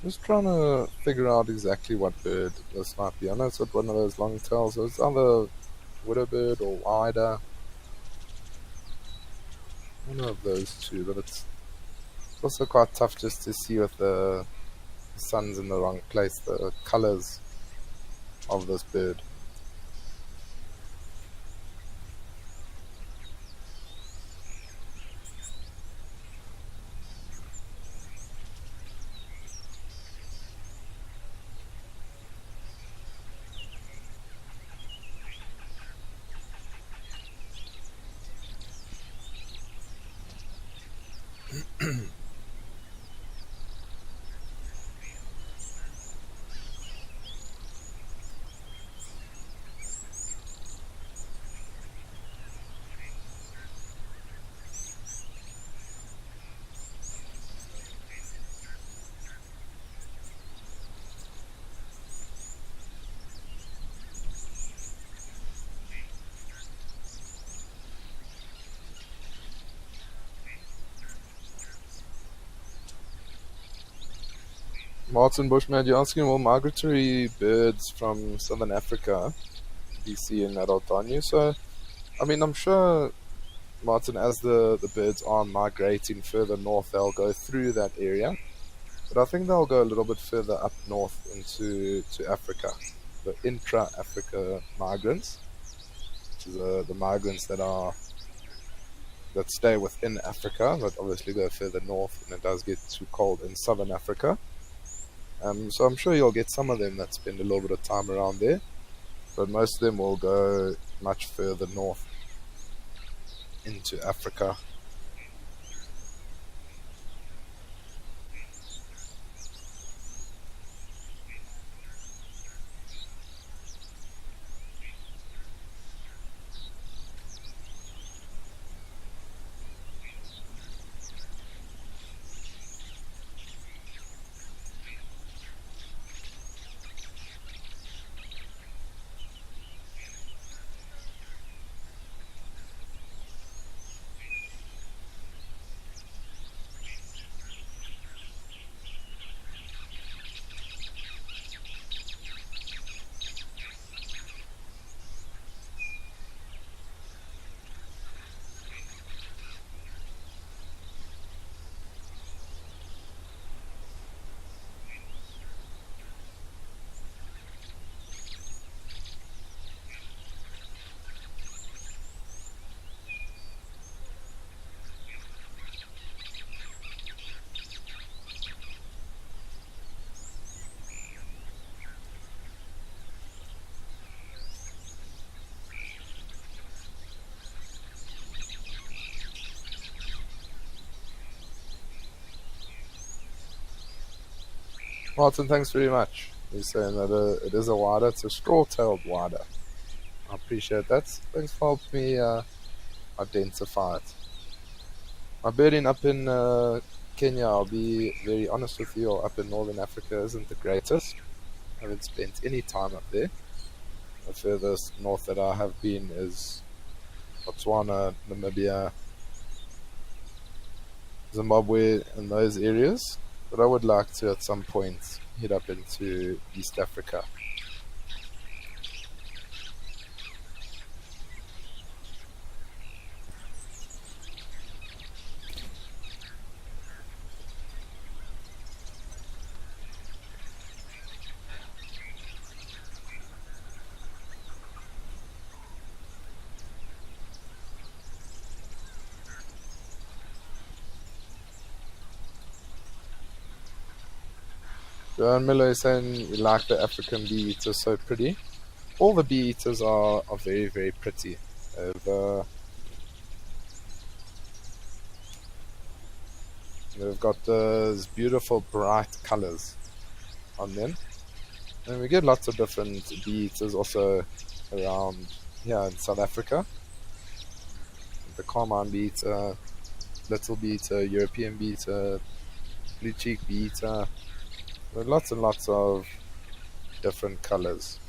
Just trying to figure out exactly what bird this might be. I know it's got one of those long tails. So it's either widowbird or wider. One of those two, but it's also quite tough just to see with the sun's in the wrong place, the colors of this bird. Martin Bushman, you're asking, will migratory birds from southern Africa be seen at Aldonyu? So, I mean, I'm sure, Martin, as the birds are migrating further north, they'll go through that area. But I think they'll go a little bit further up north into Africa, the intra-Africa migrants, which is the migrants that are that stay within Africa, but obviously go further north when it does get too cold in southern Africa. So I'm sure you'll get some of them that spend a little bit of time around there, but most of them will go much further north into Africa. Martin, thanks very much. You're saying that it is a wider, it's a straw-tailed wider. I appreciate that. Thanks for helping me identify it. My birding up in Kenya, I'll be very honest with you, or up in northern Africa isn't the greatest. I haven't spent any time up there. The furthest north that I have been is Botswana, Namibia, Zimbabwe, and those areas. But I would like to at some point head up into East Africa. Joanne Miller is saying you like the African bee eater, so pretty. All the bee eaters are very, very pretty. They've got those beautiful bright colors on them. And we get lots of different bee eaters also around here in South Africa. The carmine bee eater, little bee eater, European bee eater, blue cheek bee eater. There are lots and lots of different colors.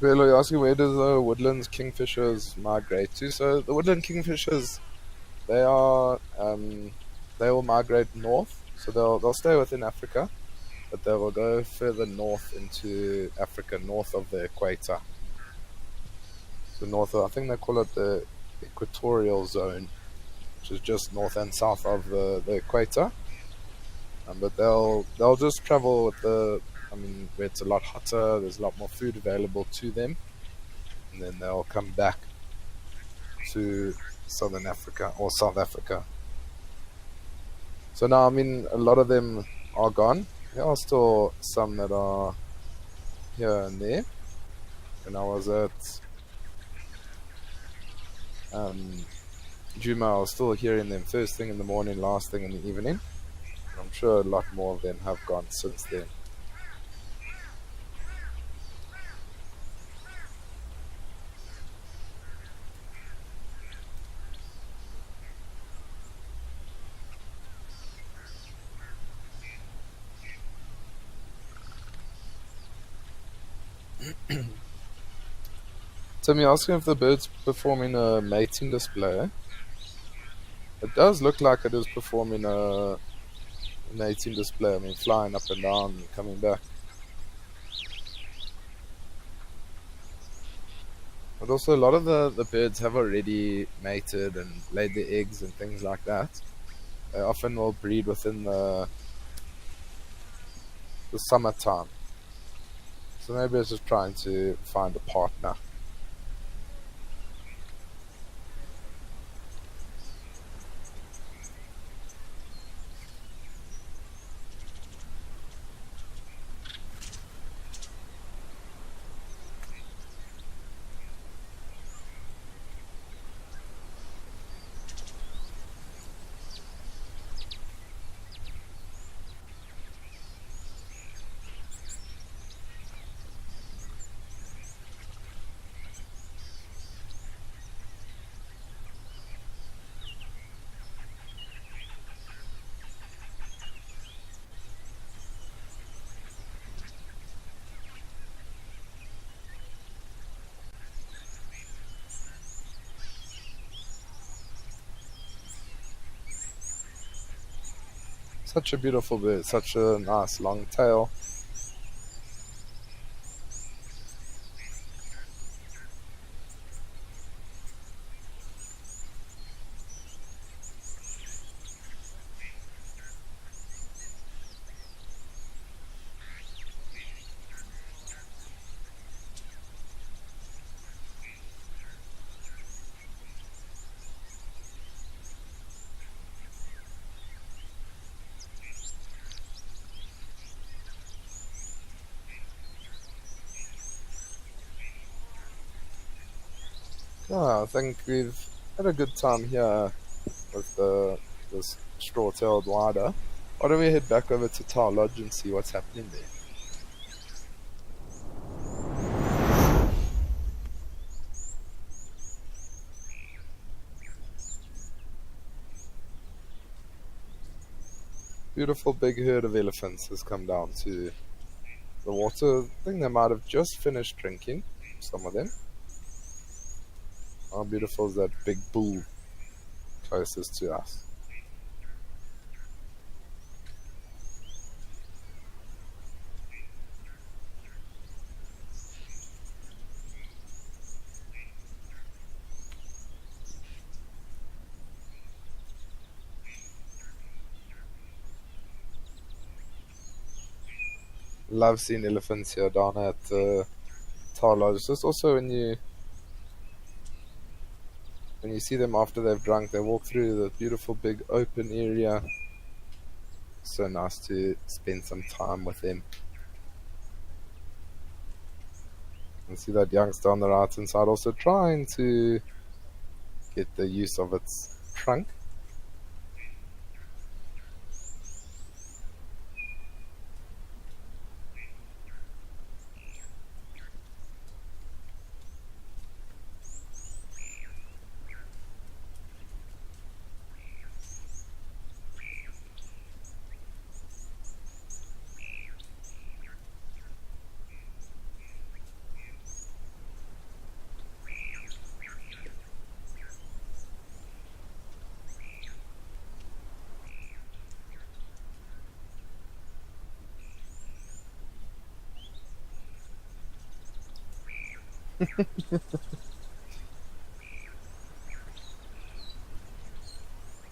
Well, you're asking where does the woodlands kingfishers migrate to? So the woodland kingfishers, they are they will migrate north. So they'll stay within Africa, but they will go further north into Africa, north of the equator. So north of, I think they call it the equatorial zone, which is just north and south of the equator. But they'll just travel with where it's a lot hotter, there's a lot more food available to them, and then they'll come back to Southern Africa or South Africa. So now, I mean, a lot of them are gone. There are still some that are here and there. When I was at um, Juma, I was still hearing them first thing in the morning, last thing in the evening. I'm sure a lot more of them have gone since then. Tim, you're asking if the bird's performing a mating display. It does look like it is performing a mating display. I mean, flying up and down and coming back. But also, a lot of the birds have already mated and laid their eggs and things like that. They often will breed within the summertime. So maybe it's just trying to find a partner. Such a beautiful bird, such a nice long tail. Yeah, I think we've had a good time here with this straw-tailed wider. Why don't we head back over to Tower Lodge and see what's happening there? Beautiful big herd of elephants has come down to the water. I think they might have just finished drinking, some of them. How beautiful is that big bull closest to us? Love seeing elephants here down at Tower Lodge. Just also when you see them after they've drunk, they walk through the beautiful big open area. So nice to spend some time with them. And see that youngster on the right hand side also trying to get the use of its trunk.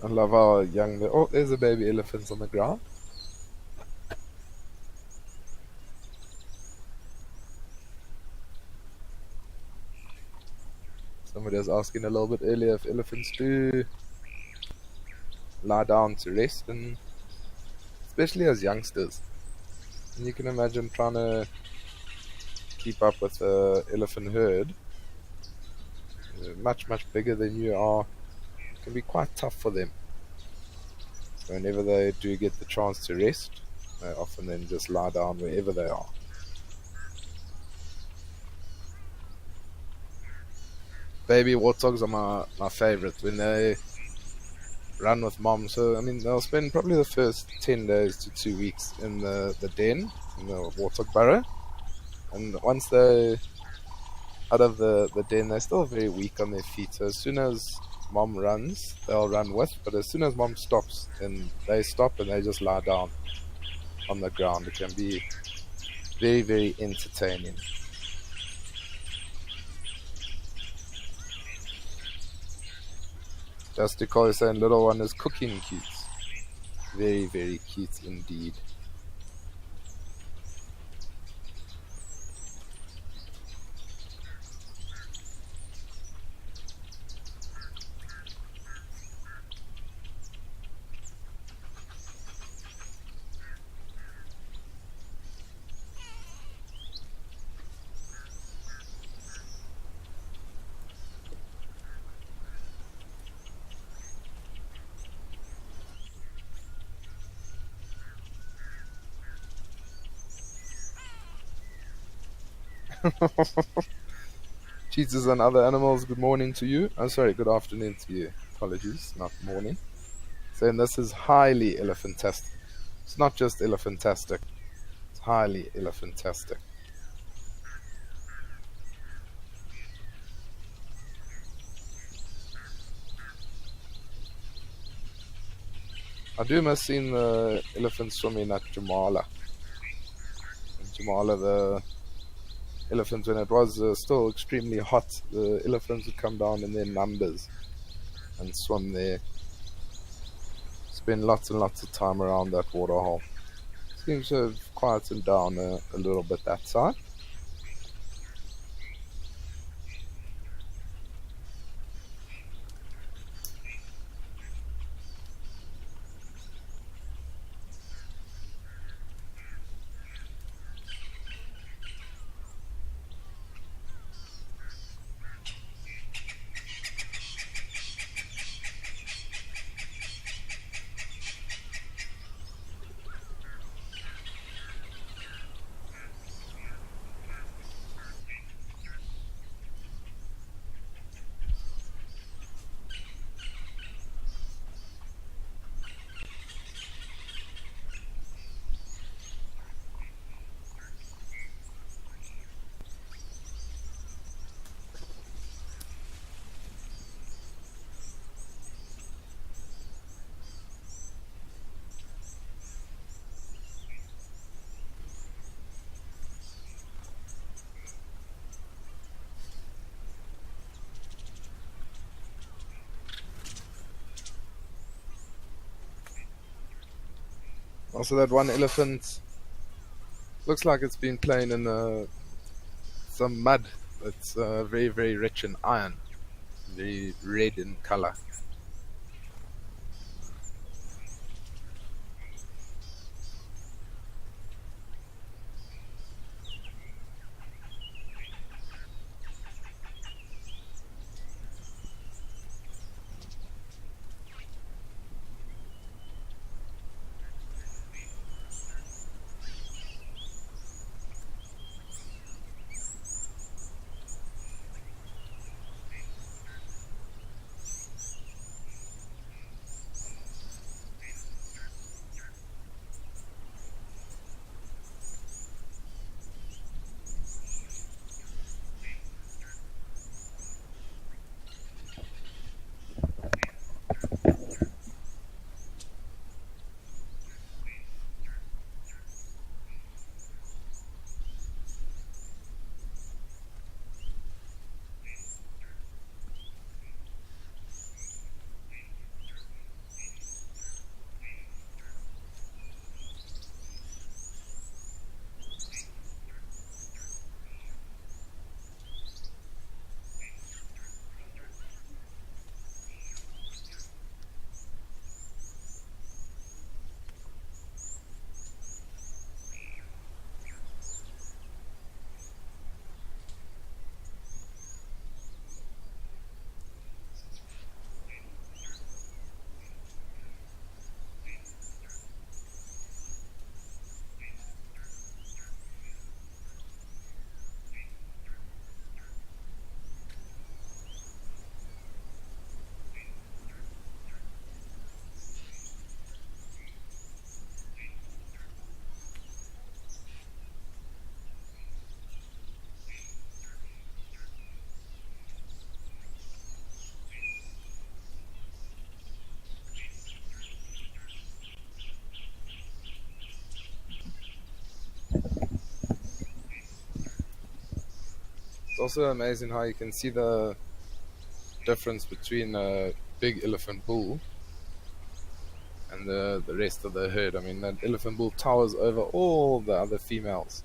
I love how young they. Oh, there's a baby elephant on the ground. Somebody was asking a little bit earlier if elephants do lie down to rest, and especially as youngsters. And you can imagine trying to keep up with the elephant herd, much, much bigger than you are. It can be quite tough for them. So whenever they do get the chance to rest, they often then just lie down wherever they are. Baby warthogs are my favorite when they run with mom. So, I mean, they'll spend probably the first 10 days to 2 weeks in the den, in the warthog burrow. And once they're out of the den, they're still very weak on their feet. So as soon as mom runs, they'll run with. But as soon as mom stops, then they stop and they just lie down on the ground. It can be very, very entertaining. Just to call you saying little one is cooking cute. Very, very cute indeed. Cheetahs and other animals, good morning to you. Oh, sorry, good afternoon to you. Apologies, not morning. Saying this is highly elephantastic. It's not just elephantastic, it's highly elephantastic. I do miss seeing the elephants swimming at Jamala. In Jamala, the elephants, when it was still extremely hot, the elephants would come down in their numbers and swim there. Spend lots and lots of time around that waterhole. Seems to have quieted down a little bit that side. Also, that one elephant looks like it's been playing in some mud. It's very, very rich in iron, very red in color. It's also amazing how you can see the difference between a big elephant bull and the rest of the herd. I mean, that elephant bull towers over all the other females.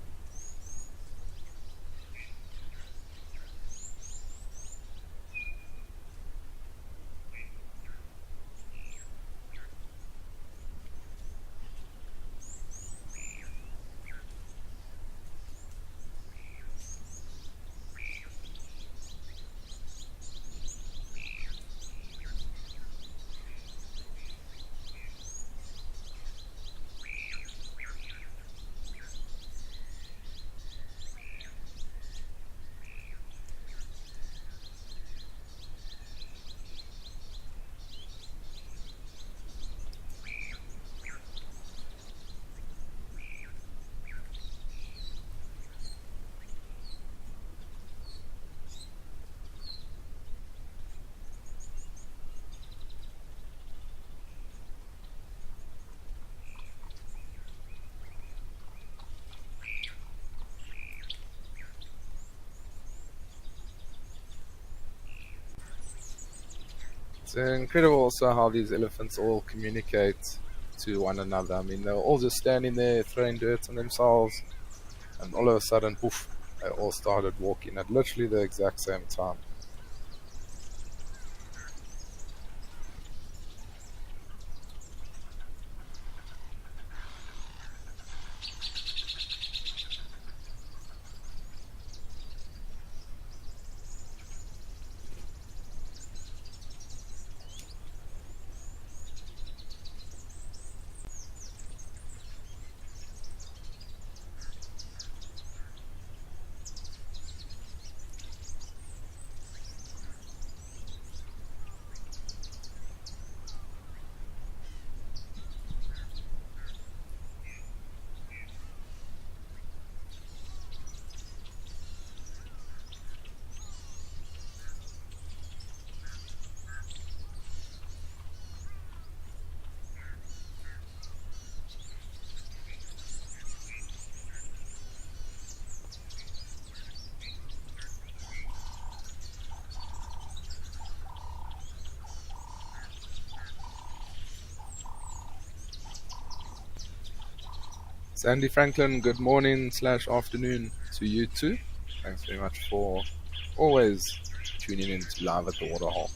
It's incredible also how these elephants all communicate to one another. I mean, they're all just standing there throwing dirt on themselves, and all of a sudden, poof, they all started walking at literally the exact same time. Sandy Franklin, good morning slash afternoon to you too. Thanks very much for always tuning in to Live at the Waterhole.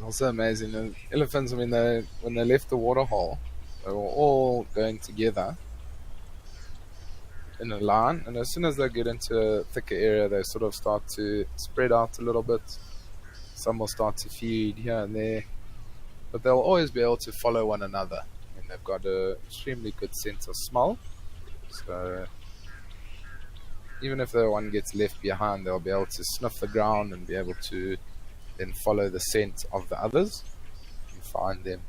Also amazing. The elephants, I mean, when they left the waterhole, they were all going together in a line, and as soon as they get into a thicker area, they sort of start to spread out a little bit. Some will start to feed here and there, but they'll always be able to follow one another. And they've got an extremely good sense of smell. So even if the one gets left behind, they'll be able to sniff the ground and be able to then follow the scent of the others and find them.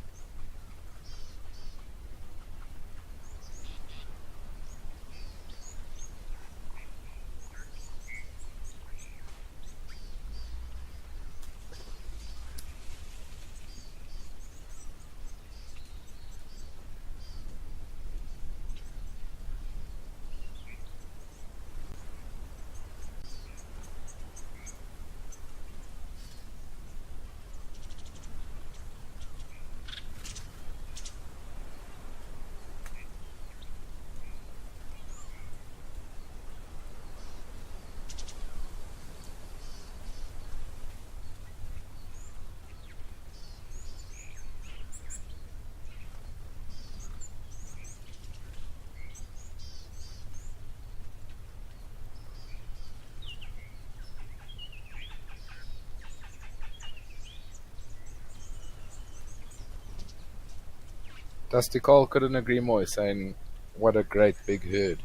Dusty Cole couldn't agree more, saying, "What a great big herd,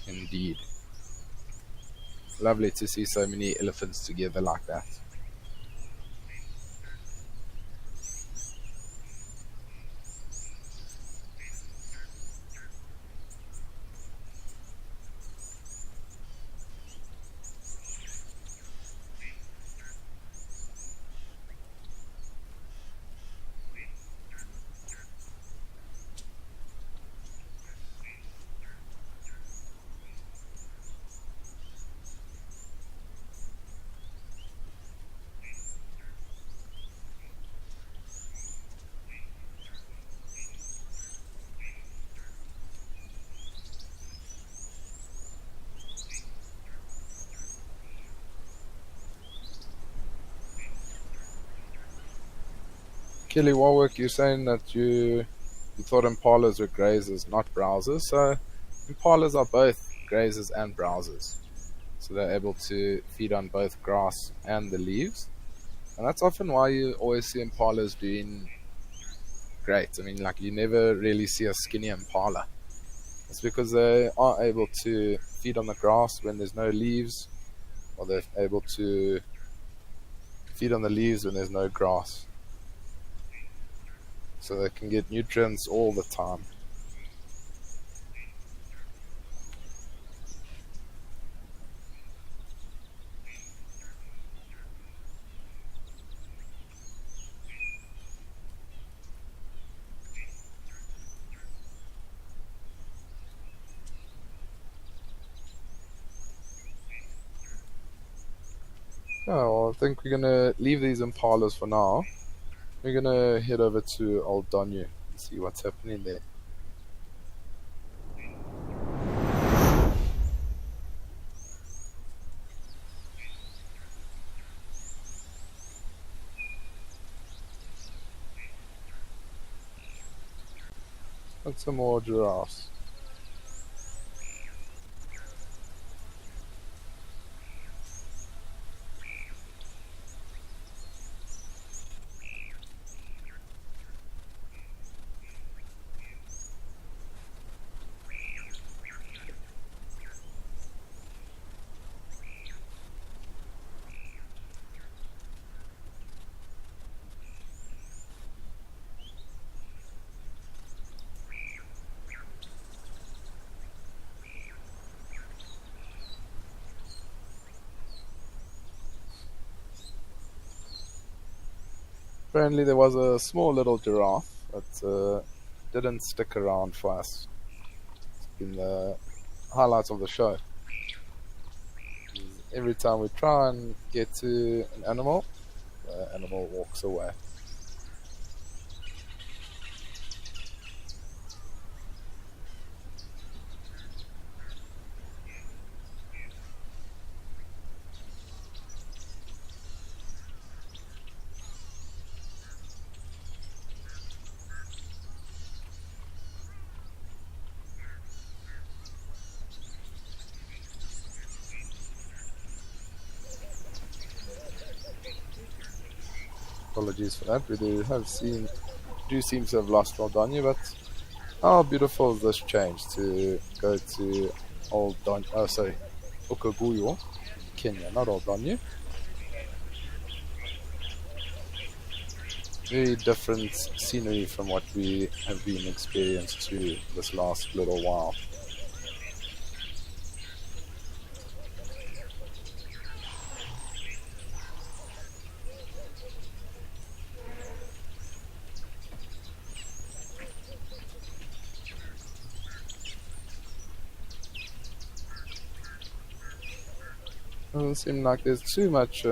indeed. Lovely to see so many elephants together like that." Kelly Warwick, you're saying that you thought impalas were grazers, not browsers. So impalas are both grazers and browsers. So they're able to feed on both grass and the leaves. And that's often why you always see impalas doing great. I mean, like, you never really see a skinny impala. It's because they are able to feed on the grass when there's no leaves, or they're able to feed on the leaves when there's no grass. So they can get nutrients all the time. Oh, well, I think we're gonna leave these impalas for now. We're gonna head over to Old Donyu and see what's happening there. And some more giraffes. Apparently there was a small little giraffe that didn't stick around for us in the highlights of the show. Every time we try and get to an animal, the animal walks away. Apologies for that. We do seem to have lost Aldanya, but how beautiful is this change to go to Okaguyo, Kenya, not Aldanya. Very different scenery from what we have been experienced to this last little while. Doesn't seem like there's too much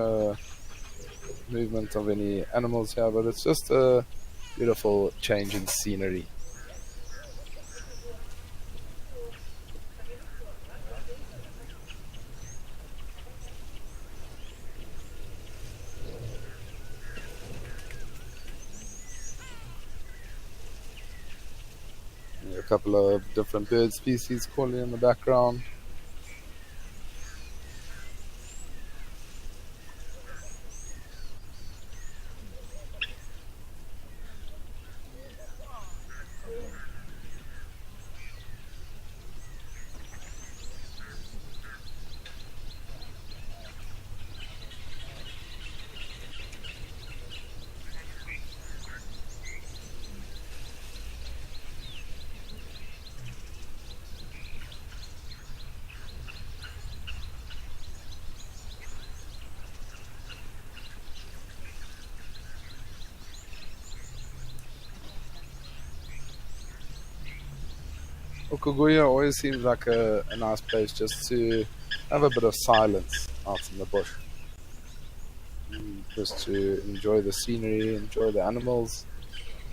movement of any animals here, but it's just a beautiful change in scenery. A couple of different bird species calling in the background. Okuguya always seems like a nice place just to have a bit of silence out in the bush. Just to enjoy the scenery, enjoy the animals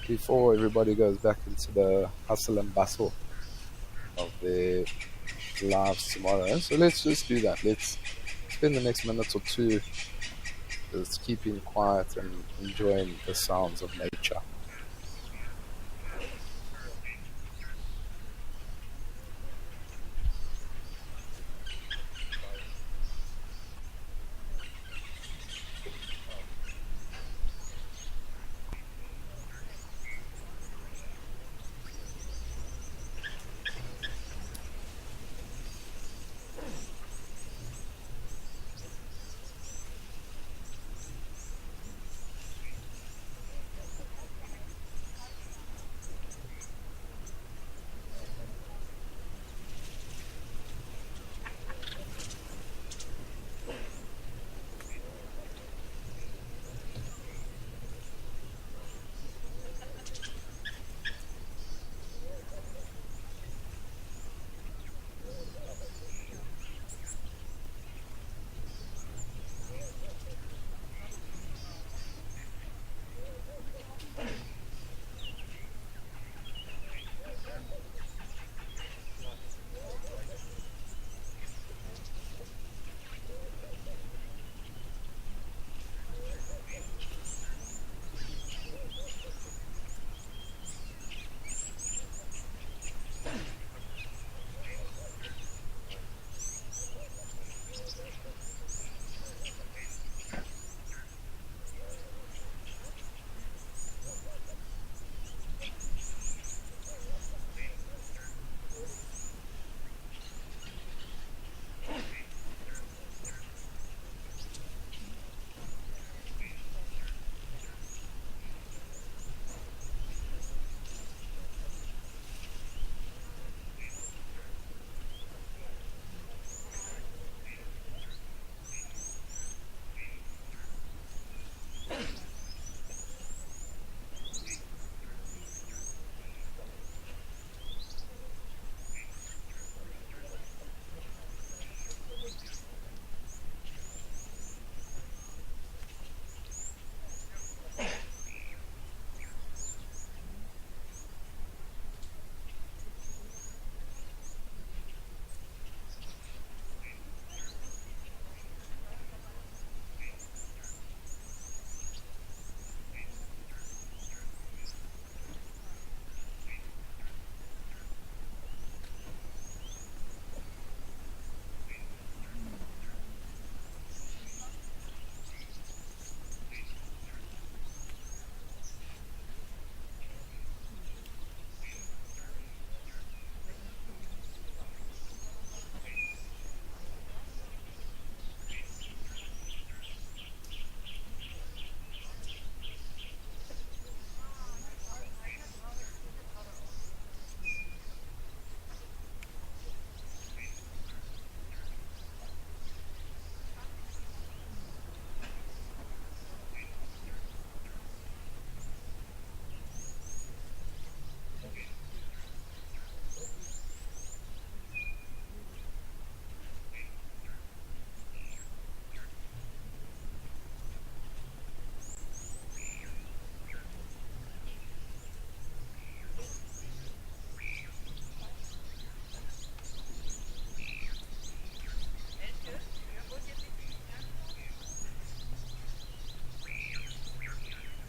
before everybody goes back into the hustle and bustle of their lives tomorrow. So let's just do that. Let's spend the next minute or two just keeping quiet and enjoying the sounds of nature.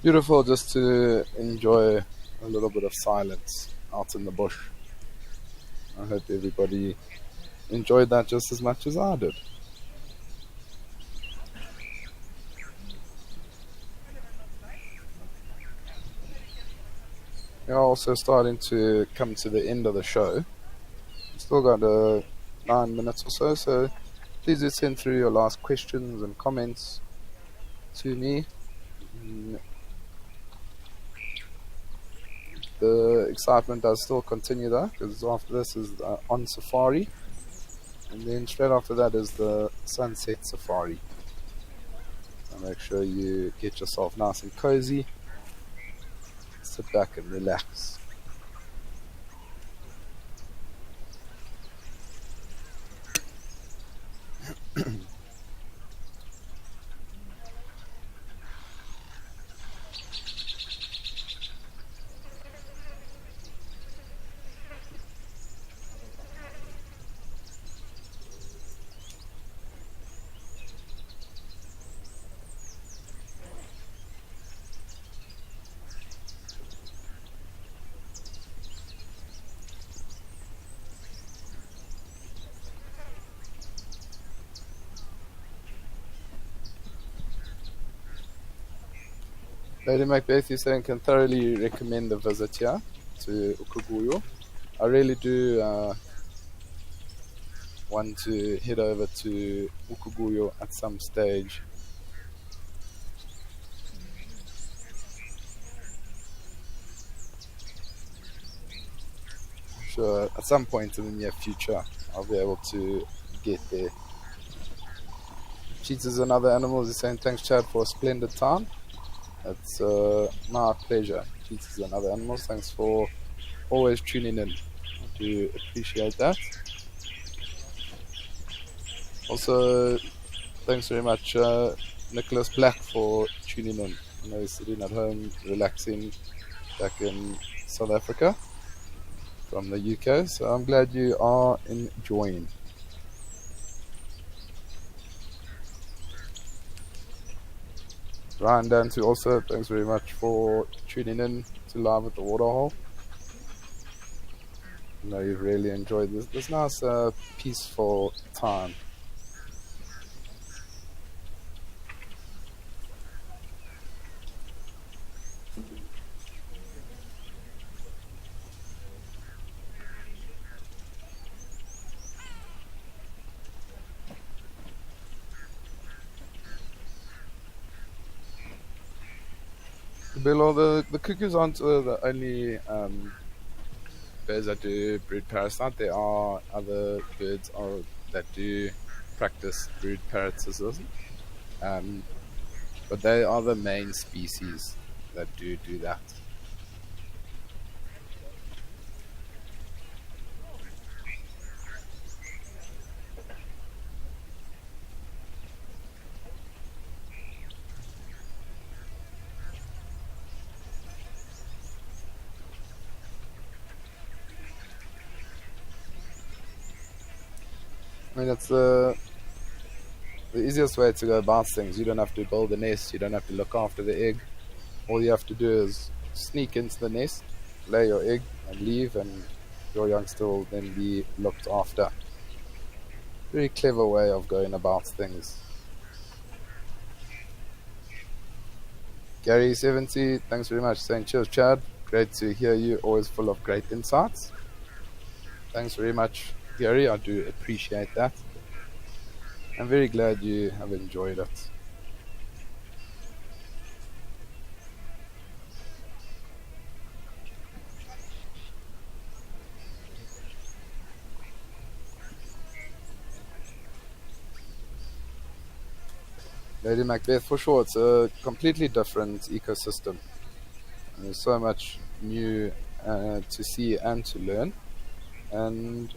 Beautiful just to enjoy a little bit of silence out in the bush. I hope everybody enjoyed that just as much as I did. We're also starting to come to the end of the show. Still got 9 minutes or so, so please do send through your last questions and comments to me. The excitement does still continue though, because after this is on safari, and then straight after that is the sunset safari. So make sure you get yourself nice and cozy, sit back and relax. Lady Macbeth, you saying can thoroughly recommend the visit here to Ukuguyo. I really do want to head over to Ukuguyo at some stage. Sure, at some point in the near future, I'll be able to get there. Cheetahs and other animals is saying thanks, Chad, for a splendid time. It's my pleasure. Cheetahs and other animals, thanks for always tuning in. I do appreciate that. Also, thanks very much, Nicholas Black, for tuning in. I know he's sitting at home, relaxing back in South Africa from the UK, so I'm glad you are enjoying. Ryan Dantu also, thanks very much for tuning in to Live at the Waterhole. I know you've really enjoyed this nice, peaceful time. Below the cuckoos aren't the only birds that do brood parasite. There are other birds that do practice brood parasitism, but they are the main species that do that. I mean, it's the easiest way to go about things. You don't have to build a nest. You don't have to look after the egg. All you have to do is sneak into the nest, lay your egg, and leave, and your youngster will then be looked after. Very clever way of going about things. Gary70, thanks very much. Saying cheers, Chad. Great to hear you. Always full of great insights. Thanks very much, Gary. I do appreciate that. I'm very glad you have enjoyed it. Lady Macbeth, for sure, it's a completely different ecosystem. And there's so much new to see and to learn. And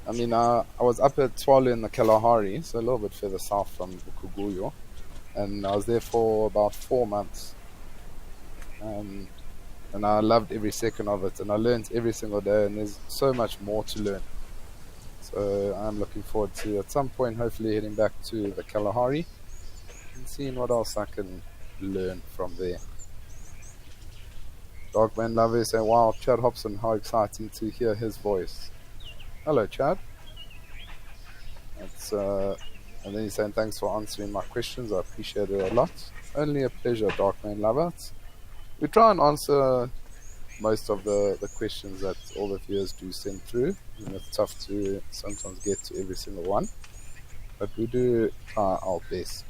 I mean, I was up at Tswalu in the Kalahari, so a little bit further south from Ukuguyo, and I was there for about 4 months. And I loved every second of it, and I learned every single day, and there's so much more to learn. So I'm looking forward to, at some point, hopefully heading back to the Kalahari and seeing what else I can learn from there. Dogman Lover saying, wow, Chad Hobson, how exciting to hear his voice. Hello, Chad. And then he's saying, thanks for answering my questions. I appreciate it a lot. Only a pleasure, Darkman Lover. We try and answer most of the questions that all the viewers do send through. And it's tough to sometimes get to every single one, but we do try our best.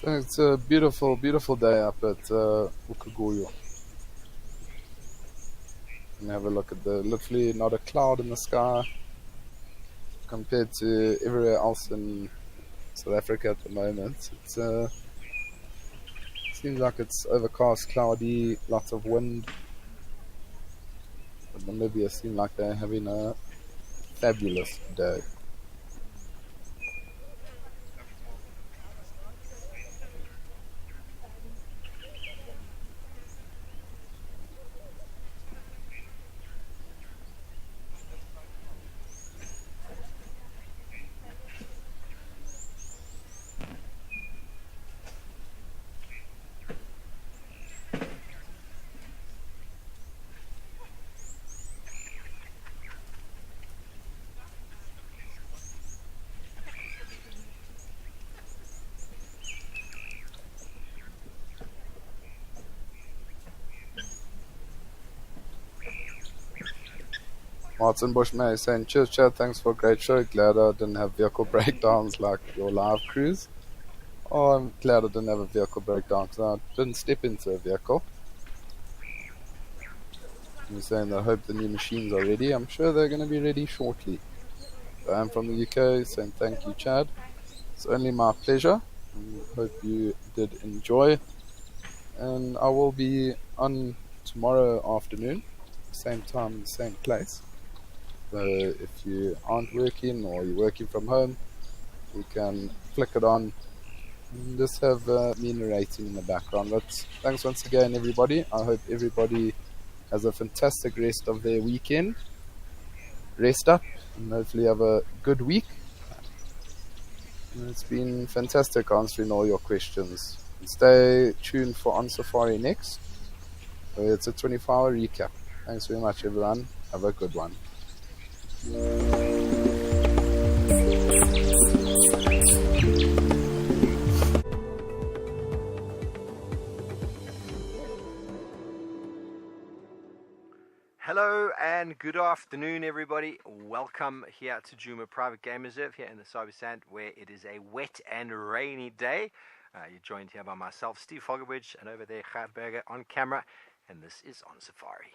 So it's a beautiful, beautiful day up at Ukaguyo. And have a look at the literally not a cloud in the sky compared to everywhere else in South Africa at the moment. It seems like it's overcast, cloudy, lots of wind. But Namibia seem like they're having a fabulous day. Martin Bushman is saying, cheers, Chad, thanks for a great show. Glad I didn't have vehicle breakdowns like your live cruise. Oh, I'm glad I didn't have a vehicle breakdown because I didn't step into a vehicle. You're saying that I hope the new machines are ready. I'm sure they're going to be ready shortly. I'm from the UK, saying thank you, Chad. It's only my pleasure. Hope you did enjoy. And I will be on tomorrow afternoon, same time, same place. So if you aren't working or you're working from home, you can flick it on and just have me narrating in the background. But thanks once again, everybody. I hope everybody has a fantastic rest of their weekend. Rest up and hopefully have a good week. And it's been fantastic answering all your questions. Stay tuned for On Safari next. It's a 24-hour recap. Thanks very much, everyone. Have a good one. Hello and good afternoon, everybody. Welcome here to Djuma Private Game Reserve here in the Sabi Sand, where it is a wet and rainy day. You're joined here by myself, Steve Fogarwidge, and over there, Gert Berger on camera, and this is On Safari.